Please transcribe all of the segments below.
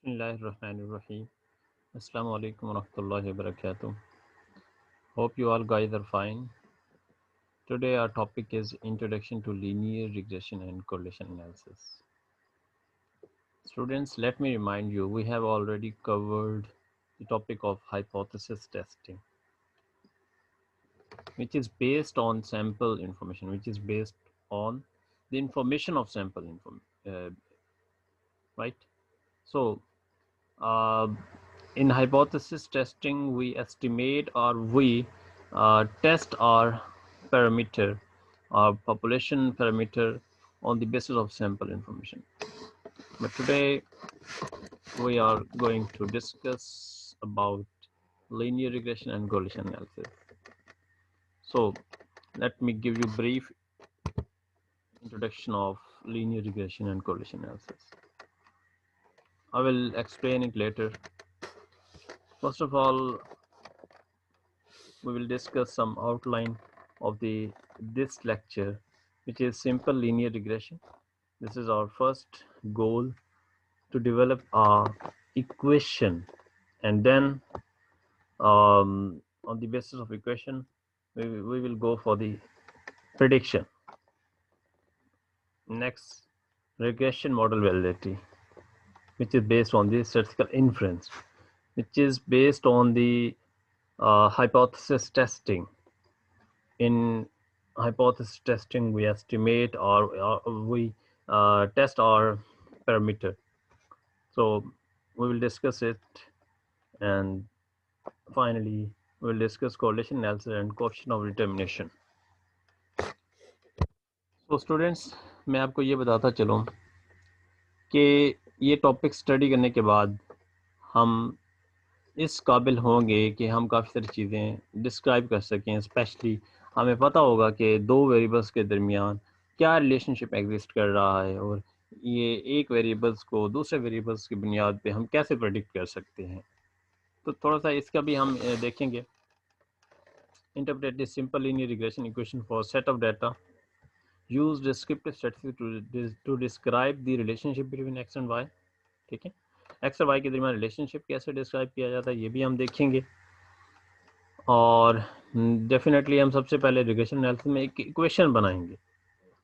Bismillahirrahmanirrahim. Assalamu alaikum wa rahmatullahi wa barakatuh. Hope you all guys are fine. Today our topic is Introduction to Linear Regression and Correlation Analysis. Students, let me remind you, we have already covered the topic of hypothesis testing, which is based on sample information, which is based on the information of sample right? So, uh, in hypothesis testing, we estimate or we test our parameter, our population parameter on the basis of sample information. But today we are going to discuss about linear regression and correlation analysis. So let me give you brief introduction of linear regression and correlation analysis. I will explain it later. First of all, we will discuss some outline of this lecture, which is simple linear regression. This is our first goal, to develop a equation, and then on the basis of equation we will go for the prediction. Next, regression model validity, which is based on the statistical inference, which is based on the hypothesis testing. In hypothesis testing, we estimate or we test our parameter. So we will discuss it, and finally we will discuss correlation analysis and coefficient of determination. So students, मैं आपको ये बताता चलूँ कि ये topic study करने के बाद हम इस काबिल होंगे कि हम काफ़ी सारी चीज़ें डिस्क्राइब कर सकें। स्पेशली हमें पता होगा कि दो वेरिएबल्स के दरमियान क्या रिलेशनशिप एग्जिस्ट कर रहा है, और ये एक वेरिएबल्स को दूसरे वेरिएबल्स की बुनियाद पे हम कैसे प्रेडिक्ट कर सकते हैं। तो थोड़ा सा इसका भी हम देखेंगे। Interpret the simple linear regression equation for set of data. Use descriptive statistics to describe the relationship between x and y. ठीक है, x और y के दरमियान रिलेशनशिप कैसे डिस्क्राइब किया जाता है ये भी हम देखेंगे। और डेफिनेटली हम सबसे पहले रिग्रेशन एनालिसिस में एक इक्वेशन बनाएंगे।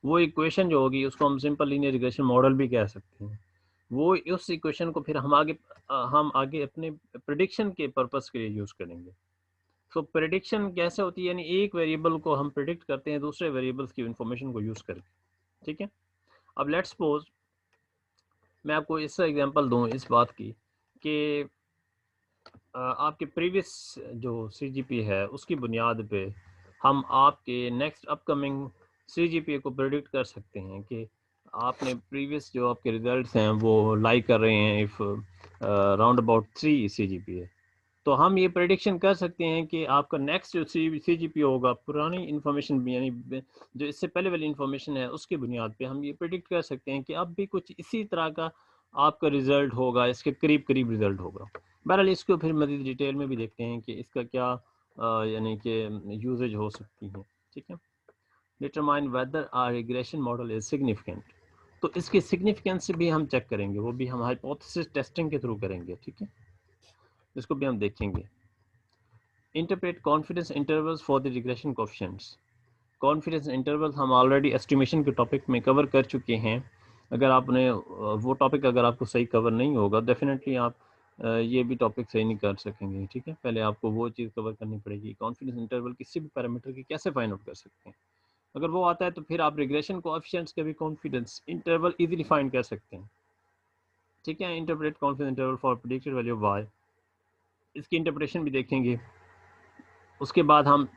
वो इक्वेशन जो होगी उसको हम सिंपल लीनियर रिग्रेशन मॉडल भी कह सकते हैं। वो उस इक्वेशन को फिर हम आगे अपने प्रिडिक्शन के पर्पस के लिए यूज़ करेंगे। सो प्रिडिक्शन कैसे होती है, यानी एक वेरिएबल को हम प्रिडिक्ट करते हैं दूसरे वेरिएबल्स की इंफॉर्मेशन को यूज़ करके। ठीक है, अब लेट्स सपोज मैं आपको इस एग्जांपल दूं इस बात की कि आपके प्रीवियस जो CGPA है उसकी बुनियाद पे हम आपके नेक्स्ट अपकमिंग CGPA को प्रेडिक्ट कर सकते हैं कि आपने प्रीवियस जो आपके रिजल्ट्स हैं वो लाई कर रहे हैं इफ़ राउंड अबाउट 3 CGPA। तो हम ये प्रेडिक्शन कर सकते हैं कि आपका नेक्स्ट जो CGPA होगा पुरानी इन्फॉर्मेशन यानी जो इससे पहले वाली इन्फॉर्मेशन है उसकी बुनियाद पे हम ये प्रेडिक्ट कर सकते हैं कि अब भी कुछ इसी तरह का आपका रिजल्ट होगा, इसके करीब करीब रिजल्ट होगा। बहरहाल इसको फिर मज़ीद डिटेल में भी देखते हैं कि इसका क्या यानी कि यूजेज हो सकती है। ठीक है, determine whether R regression model is significant. तो इसकी सिग्निफिकेंस भी हम चेक करेंगे, वो भी हम हाइपोथेसिस टेस्टिंग के थ्रू करेंगे। ठीक है, इसको भी हम देखेंगे। Interpret confidence intervals for the regression coefficients. Confidence interval हम ऑलरेडी एस्टिमेशन के टॉपिक में कवर कर चुके हैं। अगर आपने वो टॉपिक अगर आपको सही कवर नहीं होगा, डेफिनेटली आप ये भी टॉपिक सही नहीं कर सकेंगे। ठीक है, पहले आपको वो चीज़ कवर करनी पड़ेगी, कॉन्फिडेंस इंटरवल किसी भी पैरामीटर की कैसे फाइंड आउट कर सकते हैं। अगर वो आता है तो फिर आप रिग्रेशन कोएफिशिएंट्स के भी कॉन्फिडेंस इंटरवल इजीली फाइंड कर सकते हैं। ठीक है, interpret confidence interval for predicted value of Y, इसकी इंटरप्रिटेशन भी देखेंगे। उसके बाद हम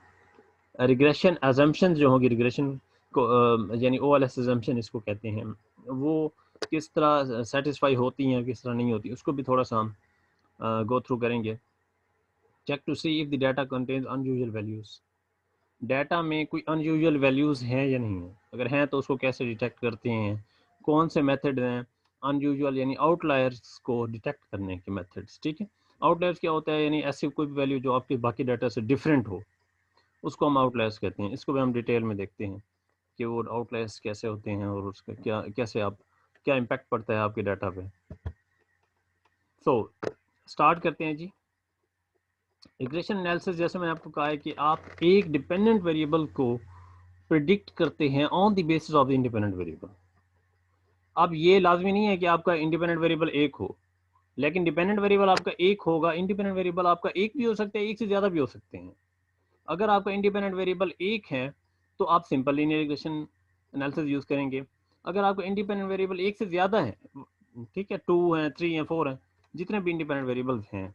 रिग्रेशन अजम्पशन जो होगी, रिग्रेशन को यानी OLS अजम्पशन इसको कहते हैं, वो किस तरह सेटिस्फाई होती हैं किस तरह नहीं होती, उसको भी थोड़ा सा हम गो थ्रू करेंगे। Check to see if the data contains unusual values, data में कोई अनयूजुअल वैल्यूज़ हैं या नहीं है, अगर हैं तो उसको कैसे डिटेक्ट करते हैं, कौन से मेथड हैं अनयूजुअल यानी आउटलायर्स को डिटेक्ट करने के मेथड्स। ठीक है, आउटलायर्स क्या होता है, यानी ऐसी कोई भी वैल्यू जो आपके बाकी डाटा से डिफरेंट हो, उसको हम आउटलायर्स कहते हैं। इसको भी हम डिटेल में देखते हैं कि वो आउटलायर्स कैसे होते हैं और उसका क्या कैसे आप क्या इम्पैक्ट पड़ता है आपके डाटा पे। सो स्टार्ट करते हैं जी। रिग्रेशन एनालिसिस, जैसे मैंने आपको कहा है कि आप एक डिपेंडेंट वेरिएबल को प्रिडिक्ट करते हैं on the basis of the independent variable. अब ये लाजमी नहीं है कि आपका इंडिपेंडेंट वेरिएबल एक हो, लेकिन डिपेंडेंट वेरिएबल आपका एक होगा। इंडिपेंडेंट वेरिएबल आपका एक भी हो सकता है, एक से ज़्यादा भी हो सकते हैं। अगर आपका इंडिपेंडेंट वेरिएबल एक है तो आप simple linear regression analysis use करेंगे। अगर आपका इंडिपेंडेंट वेरिएबल एक से ज़्यादा है, ठीक है, 2 हैं, 3 हैं, 4 हैं, जितने भी इंडिपेंडेंट वेरिएबल्स हैं,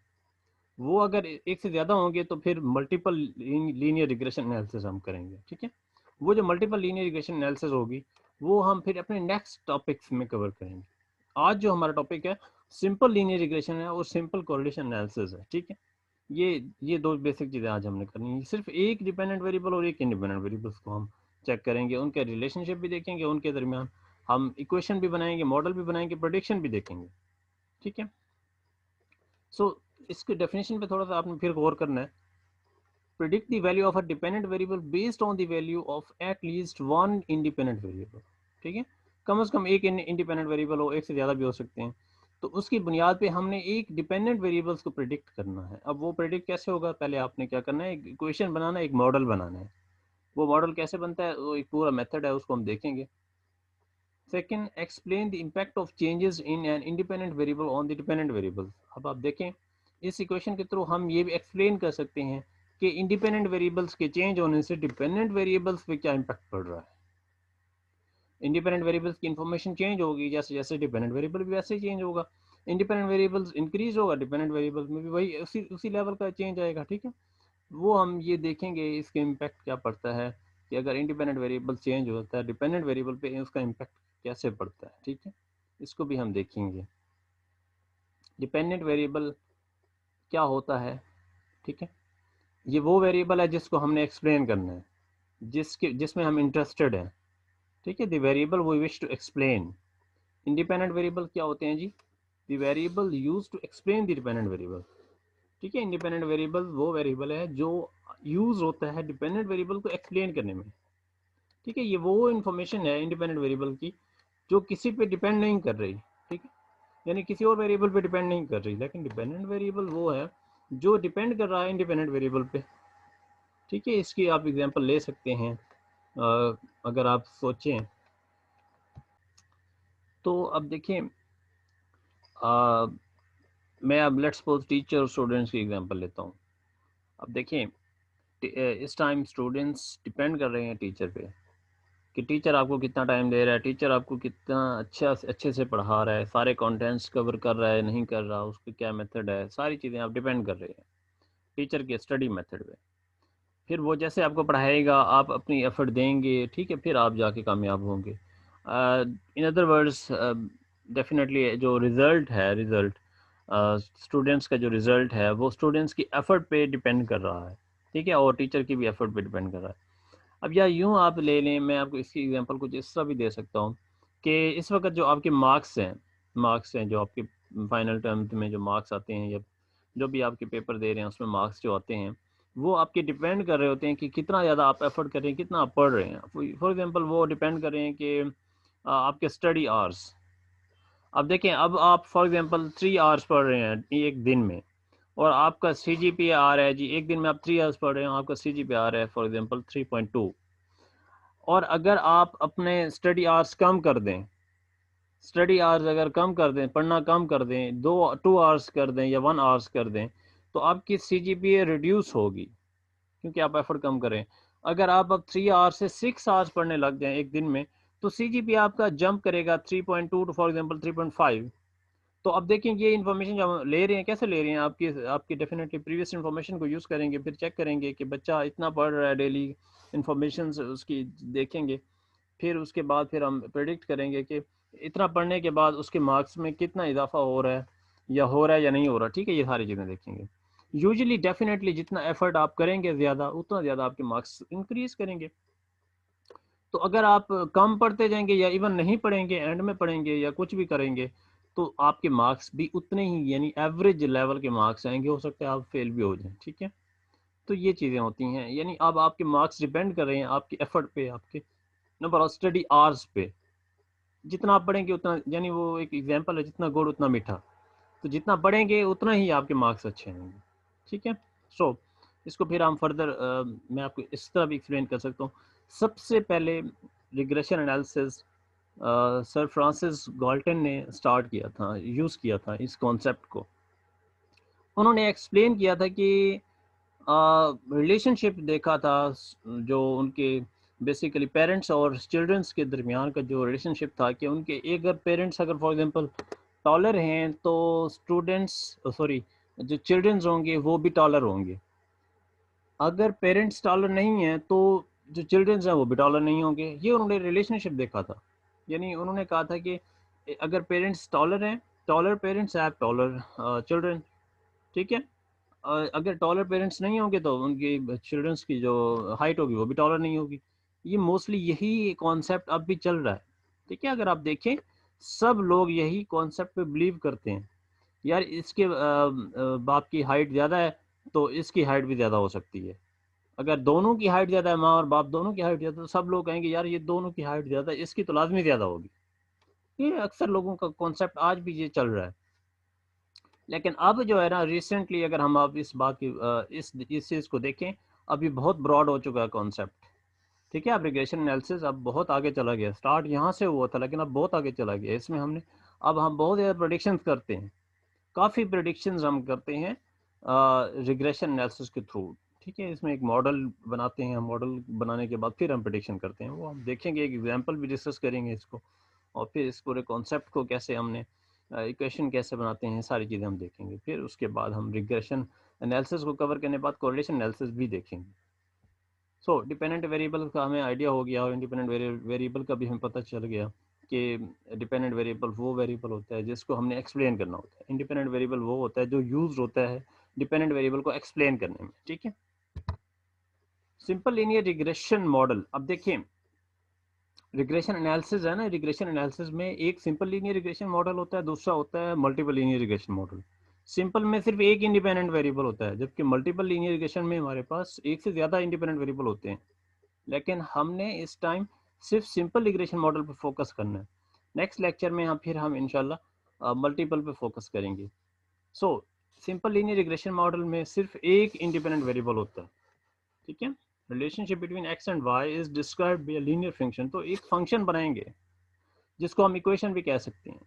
वो अगर एक से ज़्यादा होंगे तो फिर मल्टीपल लीनियर रिग्रेशन एनालिसिस हम करेंगे। ठीक है, वो जो मल्टीपल लीनियर रिग्रेशन एनालिसिस होगी वो हम फिर अपने नेक्स्ट टॉपिक्स में कवर करेंगे। आज जो हमारा टॉपिक है सिंपल लीनियर रिग्रेशन है और सिंपल कोरिलेशन एनालिसिस है। ठीक है, ये दो बेसिक चीज़ें आज हमने करनी है। सिर्फ एक डिपेंडेंट वेरिएबल और एक इंडिपेंडेंट वेरिएबल्स को हम चेक करेंगे, उनके रिलेशनशिप भी देखेंगे, उनके दरमियान हम इक्वेशन भी बनाएंगे, मॉडल भी बनाएंगे, प्रेडिक्शन भी देखेंगे। ठीक है, सो इसके डेफिनेशन पे थोड़ा सा आपने फिर गौर करना है। Predict the value of a dependent variable based on the value of at least one independent variable. ठीक है, कम से कम एक इंडिपेंडेंट वेरिएबल हो, एक से ज़्यादा भी हो सकते हैं। तो उसकी बुनियाद पे हमने एक डिपेंडेंट वेरिएबल्स को प्रिडिक्ट करना है। अब वो प्रिडिक्ट कैसे होगा, पहले आपने क्या करना है, एक इक्वेशन बनाना है, एक मॉडल बनाना है। वो मॉडल कैसे बनता है, वो एक पूरा मेथड है, उसको हम देखेंगे। Second, explain the impact of changes in an independent variable on the dependent variable. अब आप देखें, इस इक्वेशन के थ्रू हम ये भी एक्सप्लेन कर सकते हैं कि इंडिपेंडेंट वेरिएबल्स के चेंज होने से डिपेंडेंट वेरिएबल्स पे क्या इम्पैक्ट पड़ रहा है। इंडिपेंडेंट वेरिएबल्स की इन्फॉर्मेशन चेंज होगी, जैसे जैसे डिपेंडेंट वेरिएबल भी वैसे ही चेंज होगा। इंडिपेंडेंट वेरिएबल्स इंक्रीज होगा, डिपेंडेंट वेरिएबल्स में भी वही उसी लेवल का चेंज आएगा। ठीक है, वो हम ये देखेंगे इसके इम्पैक्ट क्या पड़ता है कि अगर इंडिपेंडेंट वेरिएबल चेंज होता है डिपेंडेंट वेरिएबल पे, उसका इम्पैक्ट कैसे पड़ता है। ठीक है, इसको भी हम देखेंगे। डिपेंडेंट वेरिएबल क्या होता है, ठीक है, ये वो वेरिएबल है जिसको हमने एक्सप्लेन करना है, जिसमें हम इंटरेस्टेड हैं। ठीक है, the variable we wish to explain. Independent variable क्या होते हैं जी, the variable use to explain the dependent variable. ठीक है, इंडिपेंडेंट वेरिएबल वो वेरिएबल है जो यूज होता है डिपेंडेंट वेरिएबल को एक्सप्लेन करने में। ठीक है, ये वो इन्फॉर्मेशन है इंडिपेंडेंट वेरिएबल की जो किसी पे डिपेंड नहीं कर रही। ठीक है, यानी किसी और वेरिएबल पे डिपेंड नहीं कर रही, लेकिन डिपेंडेंट वेरिएबल वो है जो डिपेंड कर रहा है इंडिपेंडेंट वेरिएबल पे। ठीक है, इसकी आप एग्जांपल ले सकते हैं। अगर आप सोचें तो अब देखें, मैं अब लेट्स सपोज टीचर और स्टूडेंट्स की एग्जांपल लेता हूँ। अब देखें, इस टाइम स्टूडेंट्स डिपेंड कर रहे हैं टीचर पे कि टीचर आपको कितना टाइम दे रहा है, टीचर आपको कितना अच्छे से पढ़ा रहा है, सारे कंटेंट्स कवर कर रहा है नहीं कर रहा, उसका क्या मेथड है, सारी चीज़ें आप डिपेंड कर रहे हैं टीचर के स्टडी मेथड पे। फिर वो जैसे आपको पढ़ाएगा, आप अपनी एफर्ट देंगे, ठीक है, फिर आप जाके कामयाब होंगे। इन अदर वर्ड्स, डेफिनेटली जो रिज़ल्ट स्टूडेंट्स का जो रिज़ल्ट है वो स्टूडेंट्स की एफर्ट पे डिपेंड कर रहा है। ठीक है, और टीचर की भी एफर्ट पे डिपेंड कर रहा है। अब या यूँ आप ले लें, मैं आपको इसकी एग्जांपल कुछ इस तरह भी दे सकता हूँ कि इस वक्त जो आपके मार्क्स हैं जो आपके फाइनल टर्म में जो मार्क्स आते हैं, या जो भी आपके पेपर दे रहे हैं उसमें मार्क्स जो आते हैं, वो आपके डिपेंड कर रहे होते हैं कि कितना ज़्यादा आप एफर्ट कर रहे हैं, कितना आप पढ़ रहे हैं। फॉर एग्जांपल वो डिपेंड कर रहे हैं कि आपके स्टडी आवर्स। अब देखें, अब आप फॉर एग्जांपल 3 आवर्स पढ़ रहे हैं एक दिन में, और आपका CGPA आ रहा है जी, एक दिन में आप 3 आवर्स पढ़ रहे हैं, आपका CGPA आ रहा है फॉर एग्जांपल 3.2। और अगर आप अपने स्टडी आवर्स कम कर दें, स्टडी आवर्स अगर कम कर दें, पढ़ना कम कर दें, 2 आवर्स कर दें या 1 आवर्स कर दें, तो आपकी CGPA रिड्यूस होगी क्योंकि आप एफर्ट कम करें। अगर आप अब 3 आवर्स से 6 आवर्स पढ़ने लग जाएं एक दिन में, तो CGPA आपका जंप करेगा 3.2 टू फॉर एग्जांपल 3.5। तो अब देखें, ये इन्फॉर्मेशन जो हम ले रहे हैं कैसे ले रहे हैं, आपकी डेफिनेटली प्रीवियस इन्फॉर्मेशन को यूज़ करेंगे, फिर चेक करेंगे कि बच्चा इतना पढ़ रहा है डेली, इन्फॉर्मेशन उसकी देखेंगे, फिर उसके बाद फिर हम प्रेडिक्ट करेंगे कि इतना पढ़ने के बाद उसके मार्क्स में कितना इजाफा हो रहा है या नहीं हो रहा। ठीक है, ये सारी चीज़ें देखेंगे। यूजुअली डेफिनेटली जितना एफर्ट आप करेंगे ज़्यादा, उतना ज़्यादा आपके मार्क्स इंक्रीज़ करेंगे। तो अगर आप कम पढ़ते जाएंगे या इवन नहीं पढ़ेंगे, एंड में पढ़ेंगे या कुछ भी करेंगे, तो आपके मार्क्स भी उतने ही यानी एवरेज लेवल के मार्क्स आएंगे, हो सकता है आप फेल भी हो जाएं। ठीक है, तो ये चीज़ें होती हैं, यानी अब आपके मार्क्स डिपेंड कर रहे हैं आपकी एफर्ट पे, आपके नंबर ऑफ स्टडी आवर्स पे। जितना आप पढ़ेंगे उतना, यानी वो एक एग्जांपल है, जितना गुड़ उतना मीठा। तो जितना पढ़ेंगे उतना ही आपके मार्क्स अच्छे होंगे, ठीक है। सो इसको फिर हम फर्दर मैं आपको इस तरह भी एक्सप्लेन कर सकता हूँ। सबसे पहले regression analysis sir Francis Galton ने स्टार्ट किया था, यूज़ किया था इस कॉन्सेप्ट को। उन्होंने एक्सप्लेन किया था कि रिलेशनशिप देखा था, जो उनके बेसिकली पेरेंट्स और चिल्ड्रंस के दरमियान का जो रिलेशनशिप था कि उनके एक अगर पेरेंट्स अगर फॉर एग्जांपल टॉलर हैं तो स्टूडेंट्स सॉरी जो चिल्ड्रंस होंगे वो भी टॉलर होंगे। अगर पेरेंट्स टॉलर नहीं हैं तो जो चिल्ड्रंस हैं वो भी टॉलर नहीं होंगे। ये उन्होंने रिलेशनशिप देखा था। यानी उन्होंने कहा था कि अगर पेरेंट्स टॉलर हैं, taller parents have taller children, ठीक है। अगर टॉलर पेरेंट्स नहीं होंगे तो उनकी चिल्ड्रंस की जो हाइट होगी वो भी टॉलर नहीं होगी। ये मोस्टली यही कॉन्सेप्ट अब भी चल रहा है, ठीक है। अगर आप देखें सब लोग यही कॉन्सेप्ट पे बिलीव करते हैं, यार इसके बाप की हाइट ज़्यादा है तो इसकी हाइट भी ज़्यादा हो सकती है। अगर दोनों की हाइट ज़्यादा है, माँ और बाप दोनों की हाइट ज़्यादा, तो सब लोग कहेंगे यार ये दोनों की हाइट ज़्यादा है, इसकी तो लाजमी ज़्यादा होगी। ये अक्सर लोगों का कॉन्सेप्ट आज भी ये चल रहा है। लेकिन अब जो है ना रिसेंटली अगर हम अब इस बात की इस चीज़ को देखें, अभी बहुत ब्रॉड हो चुका है कॉन्सेप्ट, ठीक है। अब रिग्रेशन एनालिसिस अब बहुत आगे चला गया। स्टार्ट यहाँ से हुआ था लेकिन अब बहुत आगे चला गया। इसमें अब हम बहुत ज़्यादा प्रेडिक्शंस करते हैं, काफ़ी प्रेडिक्शंस हम करते हैं रिग्रेशन एनालिसिस के थ्रू, ठीक है। इसमें एक मॉडल बनाते हैं, मॉडल बनाने के बाद फिर हम प्रेडिक्शन करते हैं। वो हम देखेंगे, एक एग्जांपल भी डिस्कस करेंगे इसको, और फिर इस पूरे कॉन्सेप्ट को कैसे हमने इक्वेशन कैसे बनाते हैं, सारी चीज़ें हम देखेंगे। फिर उसके बाद हम रिग्रेशन एनालिसिस को कवर करने के बाद कोरिलेशन एनालिसिस भी देखेंगे। सो डिपेंडेंट वेरिएबल का हमें आइडिया हो गया और इंडिपेंडेंट वेरिएबल का भी हमें पता चल गया कि डिपेंडेंट वेरिएबल वो वेरिएबल होता है जिसको हमने एक्सप्लेन करना होता है। इंडिपेंडेंट वेरिएबल वो होता है जो यूज होता है डिपेंडेंट वेरिएबल को एक्सप्लेन करने में, ठीक है। सिंपल लीनियर रिग्रेशन मॉडल, अब देखिए रिग्रेशन एनालिसिस है ना, रिग्रेशन एनालिसिस में एक सिंपल लीनियर रिग्रेशन मॉडल होता है, दूसरा होता है multiple linear regression model. Simple में सिर्फ एक इंडिपेंडेंट वेरिएबल होता है, जबकि मल्टीपल लीनियर रिग्रेशन में हमारे पास एक से ज़्यादा इंडिपेंडेंट वेरिएबल होते हैं। लेकिन हमने इस टाइम सिर्फ सिंपल रिग्रेशन मॉडल पर फोकस करना है। नेक्स्ट लेक्चर में हम इंशाल्लाह मल्टीपल पे फोकस करेंगे। So simple linear regression model में सिर्फ एक इंडिपेंडेंट वेरिएबल होता है, ठीक है। Relationship between X and Y is described by a linear function, तो एक फंक्शन बनाएंगे जिसको हम इक्वेशन भी कह सकते हैं।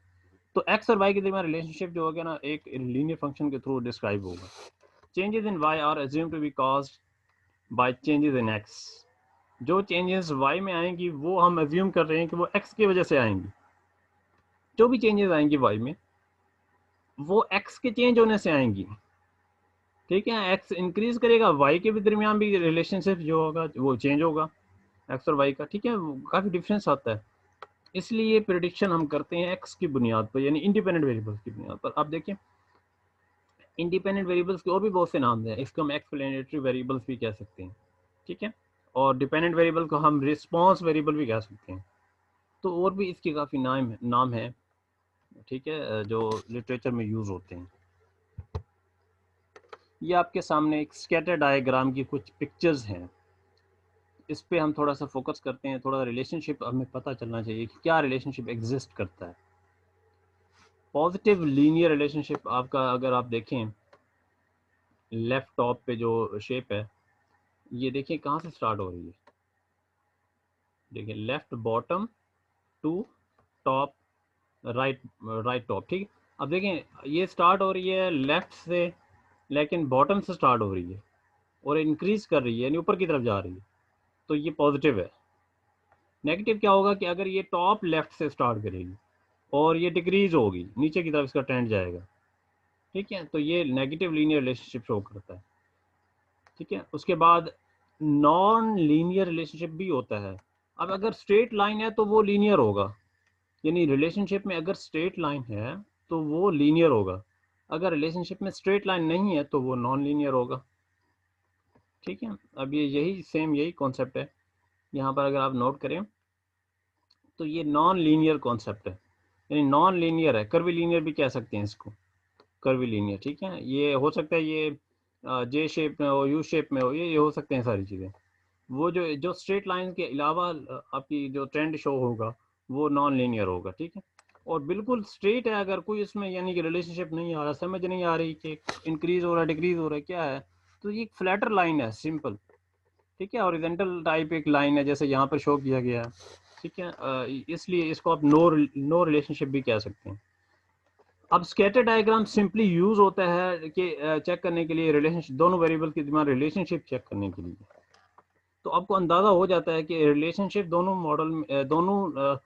तो एक्स और वाई के दरमियान रिलेशनशिप जो होगा ना एक लीनियर फंक्शन के थ्रू डिस्क्राइब होगा। Changes in Y are assumed to be caused by changes in X, जो चेंजेस y में आएंगी वो हम अज्यूम कर रहे हैं कि वो x की वजह से आएंगी। जो भी चेंजेस आएंगी y में वो x के चेंज होने से आएंगी, ठीक है। x इंक्रीज करेगा, y के भी दरमियान भी रिलेशनशिप जो होगा वो चेंज होगा x और y का, ठीक है। काफ़ी डिफरेंस आता है। इसलिए प्रिडिक्शन हम करते हैं x की बुनियाद पर, यानी इंडिपेंडेंट वेरिएबल्स की बुनियाद पर। आप देखिए इंडिपेंडेंट वेरिएबल्स के और भी बहुत से नाम हैं, इसको हम एक्सप्लेनेटरी वेरिएबल्स भी कह सकते हैं, ठीक है। और डिपेंडेंट वेरिएबल को हम रिस्पॉन्स वेरिएबल भी कह सकते हैं। तो और भी इसके काफ़ी नाम है, ठीक है, जो लिटरेचर में यूज़ होते हैं। ये आपके सामने एक स्कैटर डायग्राम की कुछ पिक्चर्स हैं, इस पे हम थोड़ा सा फोकस करते हैं। थोड़ा रिलेशनशिप हमें पता चलना चाहिए कि क्या रिलेशनशिप एग्जिस्ट करता है। पॉजिटिव लीनियर रिलेशनशिप आपका अगर आप देखें लेफ्ट टॉप पे जो शेप है, ये देखिए कहाँ से स्टार्ट हो रही है। देखिए left bottom to top right right top, ठीक। अब देखें ये स्टार्ट हो रही है लेफ्ट से, लेकिन बॉटम से स्टार्ट हो रही है और इंक्रीज कर रही है, यानी ऊपर की तरफ जा रही है, तो ये पॉजिटिव है। नेगेटिव क्या होगा कि अगर ये टॉप लेफ्ट से स्टार्ट करेगी और ये डिक्रीज होगी, नीचे की तरफ इसका ट्रेंड जाएगा, ठीक है, तो ये नेगेटिव लीनियर रिलेशनशिप शो करता है, ठीक है। उसके बाद नॉन लीनियर रिलेशनशिप भी होता है। अब अगर स्ट्रेट लाइन है तो वो लीनियर होगा, यानी रिलेशनशिप में अगर स्ट्रेट लाइन है तो वो लीनियर होगा, अगर रिलेशनशिप में स्ट्रेट लाइन नहीं है तो वो नॉन लीनियर होगा, ठीक है। अब ये यही कॉन्सेप्ट है यहाँ पर, अगर आप नोट करें तो ये नॉन लीनियर कॉन्सेप्ट है, यानी नॉन लीनियर है। कर्वी लीनियर भी कह सकते हैं इसको, कर्वी लीनियर, ठीक है। ये हो सकता है ये जे शेप में हो, यू शेप में हो, ये हो सकते हैं सारी चीज़ें। वो जो जो स्ट्रेट लाइन के अलावा आपकी जो ट्रेंड शो होगा वो नॉन लीनियर होगा, ठीक है। और बिल्कुल स्ट्रेट है, अगर कोई इसमें यानी कि रिलेशनशिप नहीं आ रहा, समझ नहीं आ रही कि इंक्रीज हो रहा है डिक्रीज हो रहा है क्या है, तो ये एक फ्लैटर लाइन है सिंपल, ठीक है, हॉरिजॉन्टल टाइप एक लाइन है जैसे यहाँ पर शो किया गया है, ठीक है। इसलिए इसको आप नो रिलेशनशिप भी कह सकते हैं। अब स्कैटर डायग्राम सिंपली यूज होता है कि चेक करने के लिए रिलेशनशिप, दोनों वेरिएबल के दरमियान रिलेशनशिप चेक करने के लिए। तो आपको अंदाज़ा हो जाता है कि रिलेशनशिप दोनों मॉडल में, दोनों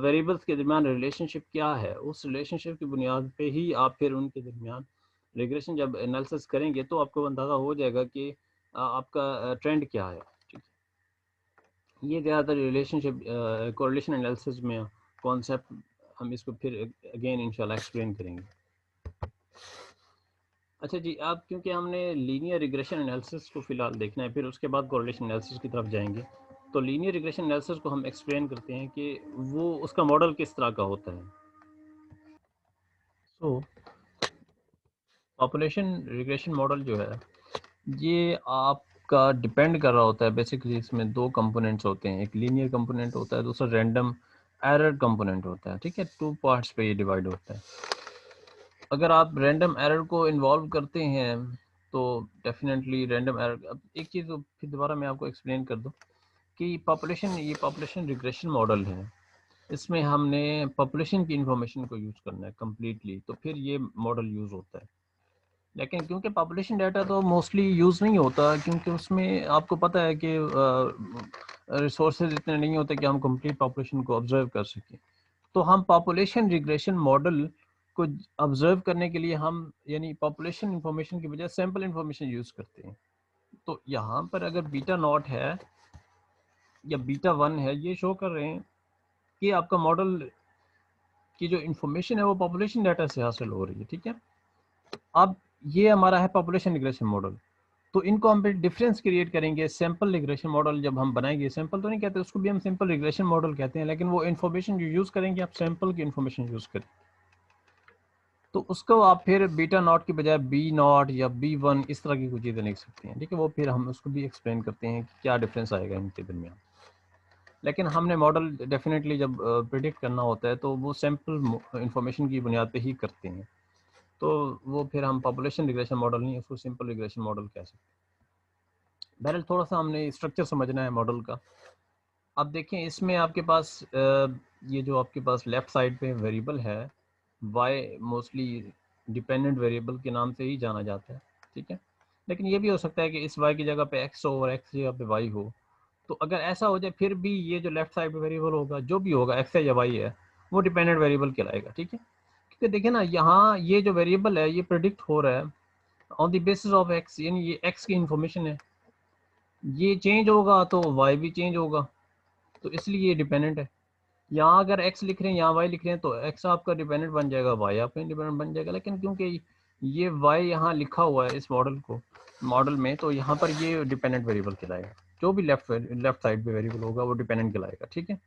वेरिएबल्स के दरमियान रिलेशनशिप क्या है। उस रिलेशनशिप की बुनियाद पे ही आप फिर उनके दरमियान रिग्रेशन जब एनालिसिस करेंगे तो आपको अंदाज़ा हो जाएगा कि आपका ट्रेंड क्या है, ठीक है। ये ज़्यादातर रिलेशनशिप कोरिलेशन एनालिसिस में कॉन्सेप्ट, हम इसको फिर अगेन इंशाल्लाह एक्सप्लेन करेंगे। अच्छा जी, आप क्योंकि हमने लीनियर रिग्रेशन एनालिसिस को फ़िलहाल देखना है, फिर उसके बाद कोरिलेशन एनालिसिस की तरफ जाएंगे। तो लीनियर रिग्रेशन एनालिसिस को हम एक्सप्लेन करते हैं कि वो उसका मॉडल किस तरह का होता है। सो पॉपुलेशन रिग्रेशन मॉडल जो है ये आपका डिपेंड कर रहा होता है बेसिकली, इसमें दो कंपोनेंट्स होते हैं, एक लीनियर कंपोनेंट होता है, दूसरा रैंडम एरर कंपोनेंट होता है, ठीक है। 2 पार्ट्स पे ये डिवाइड होता है। अगर आप रैंडम एरर को इन्वॉल्व करते हैं तो डेफिनेटली रैंडम एरर, अब एक चीज़ फिर दोबारा मैं आपको एक्सप्लेन कर दूं कि ये पॉपुलेशन रिग्रेशन मॉडल है, इसमें हमने पॉपुलेशन की इंफॉर्मेशन को यूज़ करना है कम्प्लीटली, तो फिर ये मॉडल यूज़ होता है। लेकिन क्योंकि पॉपुलेशन डाटा तो मोस्टली यूज़ नहीं होता, क्योंकि उसमें आपको पता है कि रिसोर्सेज इतने नहीं होते कि हम कंप्लीट पॉपुलेशन को ऑब्जर्व कर सकें। तो हम पॉपुलेशन रिग्रेशन मॉडल को ऑब्जर्व करने के लिए हम यानी पॉपुलेशन इंफॉर्मेशन की बजाय सैंपल इंफॉर्मेशन यूज़ करते हैं। तो यहाँ पर अगर बीटा नॉट है या बीटा वन है, ये शो कर रहे हैं कि आपका मॉडल की जो इंफॉर्मेशन है वो पॉपुलेशन डाटा से हासिल हो रही है, ठीक है। अब ये हमारा है पॉपुलेशन रिग्रेशन मॉडल, तो इनको हम डिफरेंस क्रिएट करेंगे। सैंपल रिग्रेशन मॉडल जब हम बनाएंगे, सैंपल तो नहीं कहते उसको, भी हम सिंपल रिग्रेशन मॉडल कहते हैं, लेकिन वो इन्फॉर्मेशन जो यूज़ करेंगे आप सैंपल की इन्फॉर्मेशन यूज़ करें, तो उसको आप फिर बीटा नॉट की बजाय बी नॉट या बी वन इस तरह की कुछ चीज़ें लिख सकते हैं, ठीक है। वो फिर हम उसको भी एक्सप्लेन करते हैं कि क्या डिफरेंस आएगा इनके दरमियान। लेकिन हमने मॉडल डेफिनेटली जब प्रिडिक्ट करना होता है तो वो सैंपल इंफॉर्मेशन की बुनियाद पे ही करते हैं, तो वो फिर हम पॉपुलेशन रिग्रेशन मॉडल नहीं, उसको सिंपल रिग्रेशन मॉडल कह सकते हैं। बहरहाल थोड़ा सा हमने स्ट्रक्चर समझना है मॉडल का। अब देखें इसमें आपके पास ये जो आपके पास लेफ़्ट साइड पे वेरिएबल है y, मोस्टली डिपेंडेंट वेरिएबल के नाम से ही जाना जाता है, ठीक है। लेकिन ये भी हो सकता है कि इस y की जगह पे x हो और x की जगह पे y हो। तो अगर ऐसा हो जाए फिर भी ये जो लेफ़्ट साइड पे वेरिएबल होगा, जो भी होगा x है या y है, वो डिपेंडेंट वेरिएबल कहलाएगा, ठीक है। क्योंकि देखिए ना, यहाँ ये जो वेरिएबल है ये प्रेडिक्ट हो रहा है on the basis of x, यानी ये x की इंफॉर्मेशन है, ये चेंज होगा तो y भी चेंज होगा, तो इसलिए ये डिपेंडेंट है। यहाँ अगर x लिख रहे हैं, यहाँ y लिख रहे हैं, तो x आपका डिपेंडेंट बन जाएगा, y आपका इंडिपेंडेंट बन जाएगा। लेकिन क्योंकि ये y यहाँ लिखा हुआ है इस मॉडल में, तो यहाँ पर ये डिपेंडेंट वेरिएबल कहलाएगा। जो भी लेफ्ट साइड पे वेरिएबल होगा वो डिपेंडेंट कहलाएगा, ठीक है।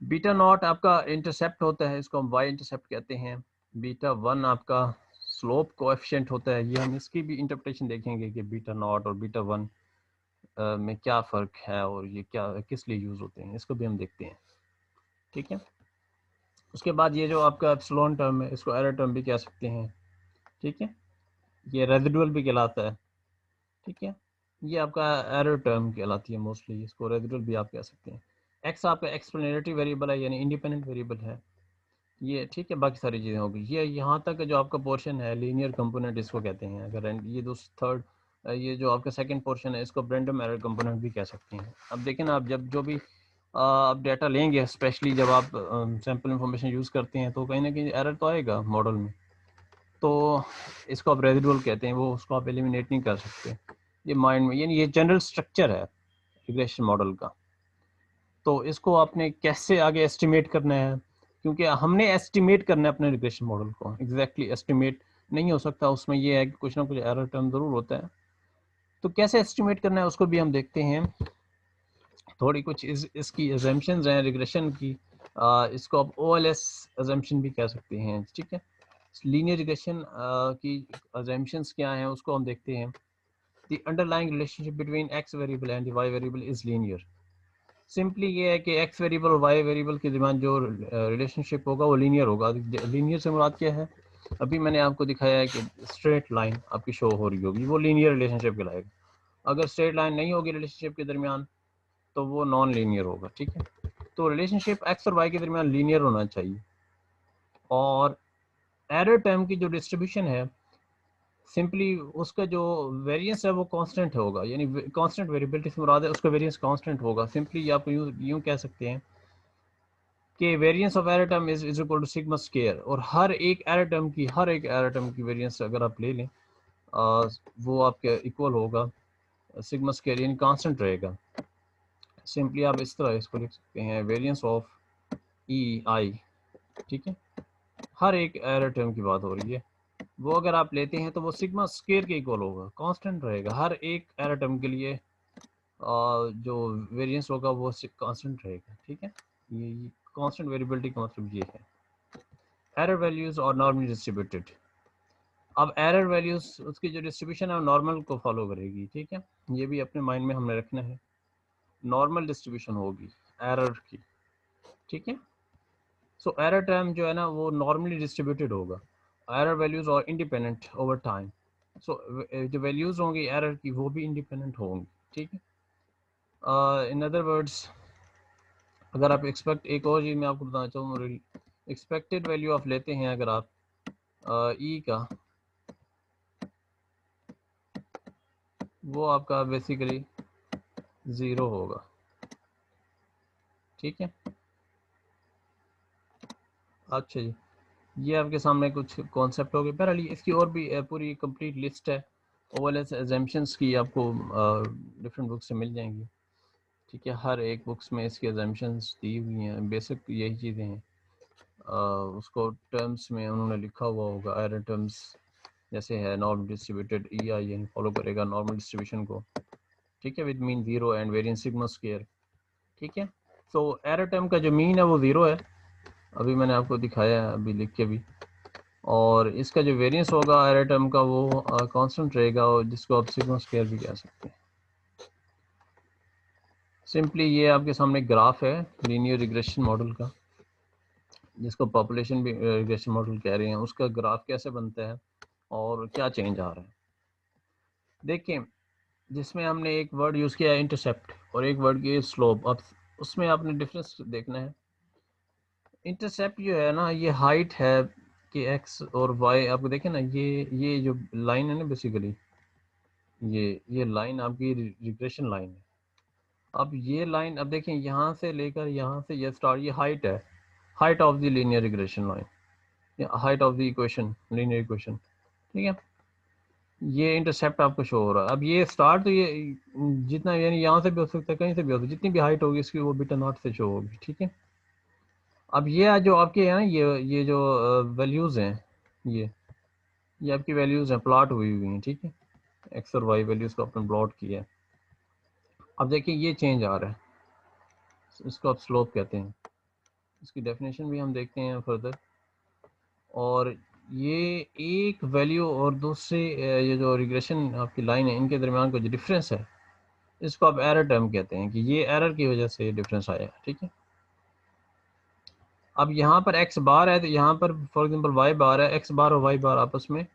बीटा नॉट आपका इंटरसेप्ट होता है, इसको हम y इंटरसेप्ट कहते हैं। बीटा वन आपका स्लोप कोएफिशिएंट होता है। ये हम इसकी भी इंटरप्रिटेशन देखेंगे कि बीटा नॉट और बीटा वन में क्या फ़र्क है और ये क्या किस लिए यूज़ होते हैं, इसको भी हम देखते हैं, ठीक है। उसके बाद ये जो आपका एप्सिलॉन टर्म है, इसको एरर टर्म भी कह सकते हैं, ठीक है। ये रेजिडुअल भी कहलाता है, ठीक है। ये आपका एरर टर्म कहलाती है मोस्टली, इसको रेजिडुअल भी आप कह सकते हैं। एक्स आपका एक्सप्लेनेटरी वेरिएबल है, यानी इंडिपेंडेंट वेरिएबल है ये, ठीक है। बाकी सारी चीज़ें होगी। ये यहाँ तक जो आपका पोर्शन है लीनियर कंपोनेंट इसको कहते हैं। अगर ये थर्ड, ये जो आपका सेकंड पोर्शन है इसको रैंडम एरर कंपोनेंट भी कह सकते हैं। अब देखें ना, आप जब जो भी आप डाटा लेंगे, स्पेशली जब आप सैम्पल इंफॉर्मेशन यूज़ करते हैं, तो कहीं ना कहीं एरर तो आएगा मॉडल में, तो इसको आप रेजिडुअल कहते हैं, वो उसको आप एलिमिनेट नहीं कर सकते। ये माइंड में, यानी ये जनरल स्ट्रक्चर है रिग्रेशन मॉडल का। तो इसको आपने कैसे आगे एस्टिमेट करना है, क्योंकि हमने एस्टिमेट करना है अपने रिग्रेशन मॉडल को, एग्जैक्टली एस्टिमेट नहीं हो सकता, उसमें ये है कि कुछ ना कुछ एरर टर्म ज़रूर होता है। तो कैसे एस्टिमेट करना है उसको भी हम देखते हैं। थोड़ी कुछ इसकी एजम्पशंस हैं रिग्रेशन की, इसको आप OLS एजम्पशन भी कह सकते हैं, ठीक है। लीनियर रिग्रेशन की एजम्पशंस क्या हैं उसको हम देखते हैं। The underlying relationship between x variable and y variable is linear. Simply ये है कि एक्स वेरिएबल और वाई वेरिएबल के दरमियान जो रिलेशनशिप होगा वो लीनियर होगा। लीनियर से मुराद क्या है, अभी मैंने आपको दिखाया है कि स्ट्रेट लाइन आपकी शो हो रही होगी, वो लीनियर रिलेशनशिप कहलाएगा। अगर स्ट्रेट लाइन नहीं होगी रिलेशनशिप के दरमियान तो वो नॉन लीनियर होगा, ठीक है। तो रिलेशनशिप एक्स और वाई के दरमियान लीनियर होना चाहिए। और एरर टर्म की जो डिस्ट्रीब्यूशन है, सिंपली उसका जो वेरिएंस है वो कांस्टेंट होगा, यानी कांस्टेंट वेरिएबिलिटी से मुराद है उसका वेरिएंस कांस्टेंट होगा। सिंपली आप यूं कह सकते हैं कि variance of error term is equal to sigma square, और हर एक एरर टर्म की वेरिएंस अगर आप ले लें वो आपके इक्वल होगा सिग्मा स्क्वायर, यानी कांस्टेंट रहेगा। सिंपली आप इस तरह इसको लिख सकते हैं, वेरिएंस ऑफ ई आई, ठीक है, हर एक एरर टर्म की बात हो रही है, वो अगर आप लेते हैं तो वो सिग्मा स्क्वायर के इक्वल होगा, कांस्टेंट रहेगा। हर एक एरर टर्म के लिए जो वेरिएंस होगा वो कांस्टेंट रहेगा, ठीक है। ये कांस्टेंट वेरिएबिलिटी का मतलब ये है। एरर वैल्यूज और नॉर्मली डिस्ट्रीब्यूटेड, अब एरर वैल्यूज उसकी जो डिस्ट्रीब्यूशन है नॉर्मल को फॉलो करेगी, ठीक है। ये भी अपने माइंड में हमने रखना है, नॉर्मल डिस्ट्रीब्यूशन होगी एरर की, ठीक है। सो एरर टर्म जो है ना वो नॉर्मली डिस्ट्रीब्यूटेड होगा, एरर वैल्यूज और इंडिपेंडेंट ओवर टाइम। सो जो वैल्यूज होंगी एरर की वो भी इंडिपेंडेंट होंगी, ठीक है। इन अदर वर्ड्स, अगर आप एक और चीज़ मैं आपको बताना चाहूँ, एक्सपेक्टेड वैल्यू आप लेते हैं अगर आप ई का, वो आपका बेसिकली 0 होगा, ठीक है। अच्छा जी, ये आपके सामने कुछ कॉन्सेप्ट हो गए। बहरहाल इसकी और भी पूरी कंप्लीट लिस्ट है ओवरलेस एजम्पशंस की, आपको डिफरेंट बुक्स से मिल जाएंगी, ठीक है। हर एक बुक्स में इसकी एजम्पशंस दी हुई हैं, बेसिक यही चीज़ें हैं। उसको टर्म्स में उन्होंने लिखा हुआ होगा, एरर टर्म्स जैसे है normal distributed E I N follow करेगा नॉर्मल डिस्ट्रीब्यूशन को, ठीक है, with mean 0 and variance sigma square, ठीक है। सो एरर टर्म का जो मीन है वो 0 है, अभी मैंने आपको दिखाया है अभी लिख के भी। और इसका जो वेरिएंस होगा एरर टर्म का वो कांस्टेंट रहेगा, और जिसको आप सिग्मा स्क्वायर भी कह सकते हैं। सिंपली ये आपके सामने ग्राफ है लीनियर रिग्रेशन मॉडल का, जिसको पॉपुलेशन भी रिग्रेशन मॉडल कह रहे हैं। उसका ग्राफ कैसे बनता है और क्या चेंज आ रहा है, देखिए। जिसमें हमने एक वर्ड यूज़ किया है इंटरसेप्ट, और एक वर्ड की स्लोप। अब उसमें आपने डिफरेंस देखना है। इंटरसेप्ट जो है ना ये हाइट है कि एक्स और वाई, आपको देखें ना ये जो लाइन है ना बेसिकली ये लाइन आपकी रिग्रेशन लाइन है। अब ये लाइन, अब देखें यहाँ से लेकर यहाँ से ये स्टार, ये हाइट है, height of the linear regression line, height of the equation, linear equation, ठीक है। ये इंटरसेप्ट आपको शो हो रहा है। अब ये स्टार तो ये जितना, यानी यहाँ से भी हो सकता है कहीं से भी हो सकता है, जितनी भी हाइट होगी इसकी वो बीटा नॉट से शो होगी, ठीक है। अब ये जो आपके हैं ना ये जो वैल्यूज़ हैं, ये आपकी वैल्यूज़ हैं, प्लॉट हुई हैं, ठीक है। एक्स और वाई वैल्यूज़ को आपने प्लॉट किया है। अब देखिए ये चेंज आ रहा है, इसको आप स्लोप कहते हैं। इसकी डेफिनेशन भी हम देखते हैं फर्दर। और ये एक वैल्यू और दूसरे ये जो रिग्रेशन आपकी लाइन है इनके दरमियान का जो डिफरेंस है, इसको आप एरर टर्म कहते हैं, कि ये एरर की वजह से डिफरेंस आया, ठीक है। अब यहाँ पर एक्स बार है तो यहाँ पर फॉर एग्जांपल वाई बार है, एक्स बार और वाई बार आपस में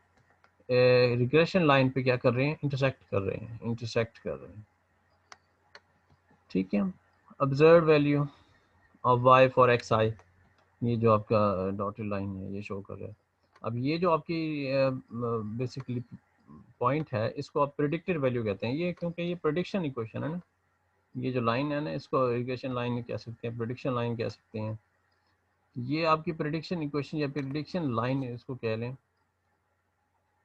रिग्रेशन लाइन पे क्या कर रहे हैं, इंटरसेक्ट कर रहे हैं, ठीक है। Observe value of Y for X I, ये जो आपका डॉटेड लाइन है ये शो कर रहा है। अब ये जो आपकी बेसिकली पॉइंट है, इसको आप प्रिडिक्टेड वैल्यू कहते हैं, ये क्योंकि ये प्रिडिक्शन इक्वेशन है ना, ये जो लाइन है ना इसको रिग्रेशन लाइन कह सकते हैं, प्रिडिक्शन लाइन कह सकते हैं। ये आपकी प्रिडिक्शन इक्वेशन या प्रिडिक्शन लाइन इसको कह लें।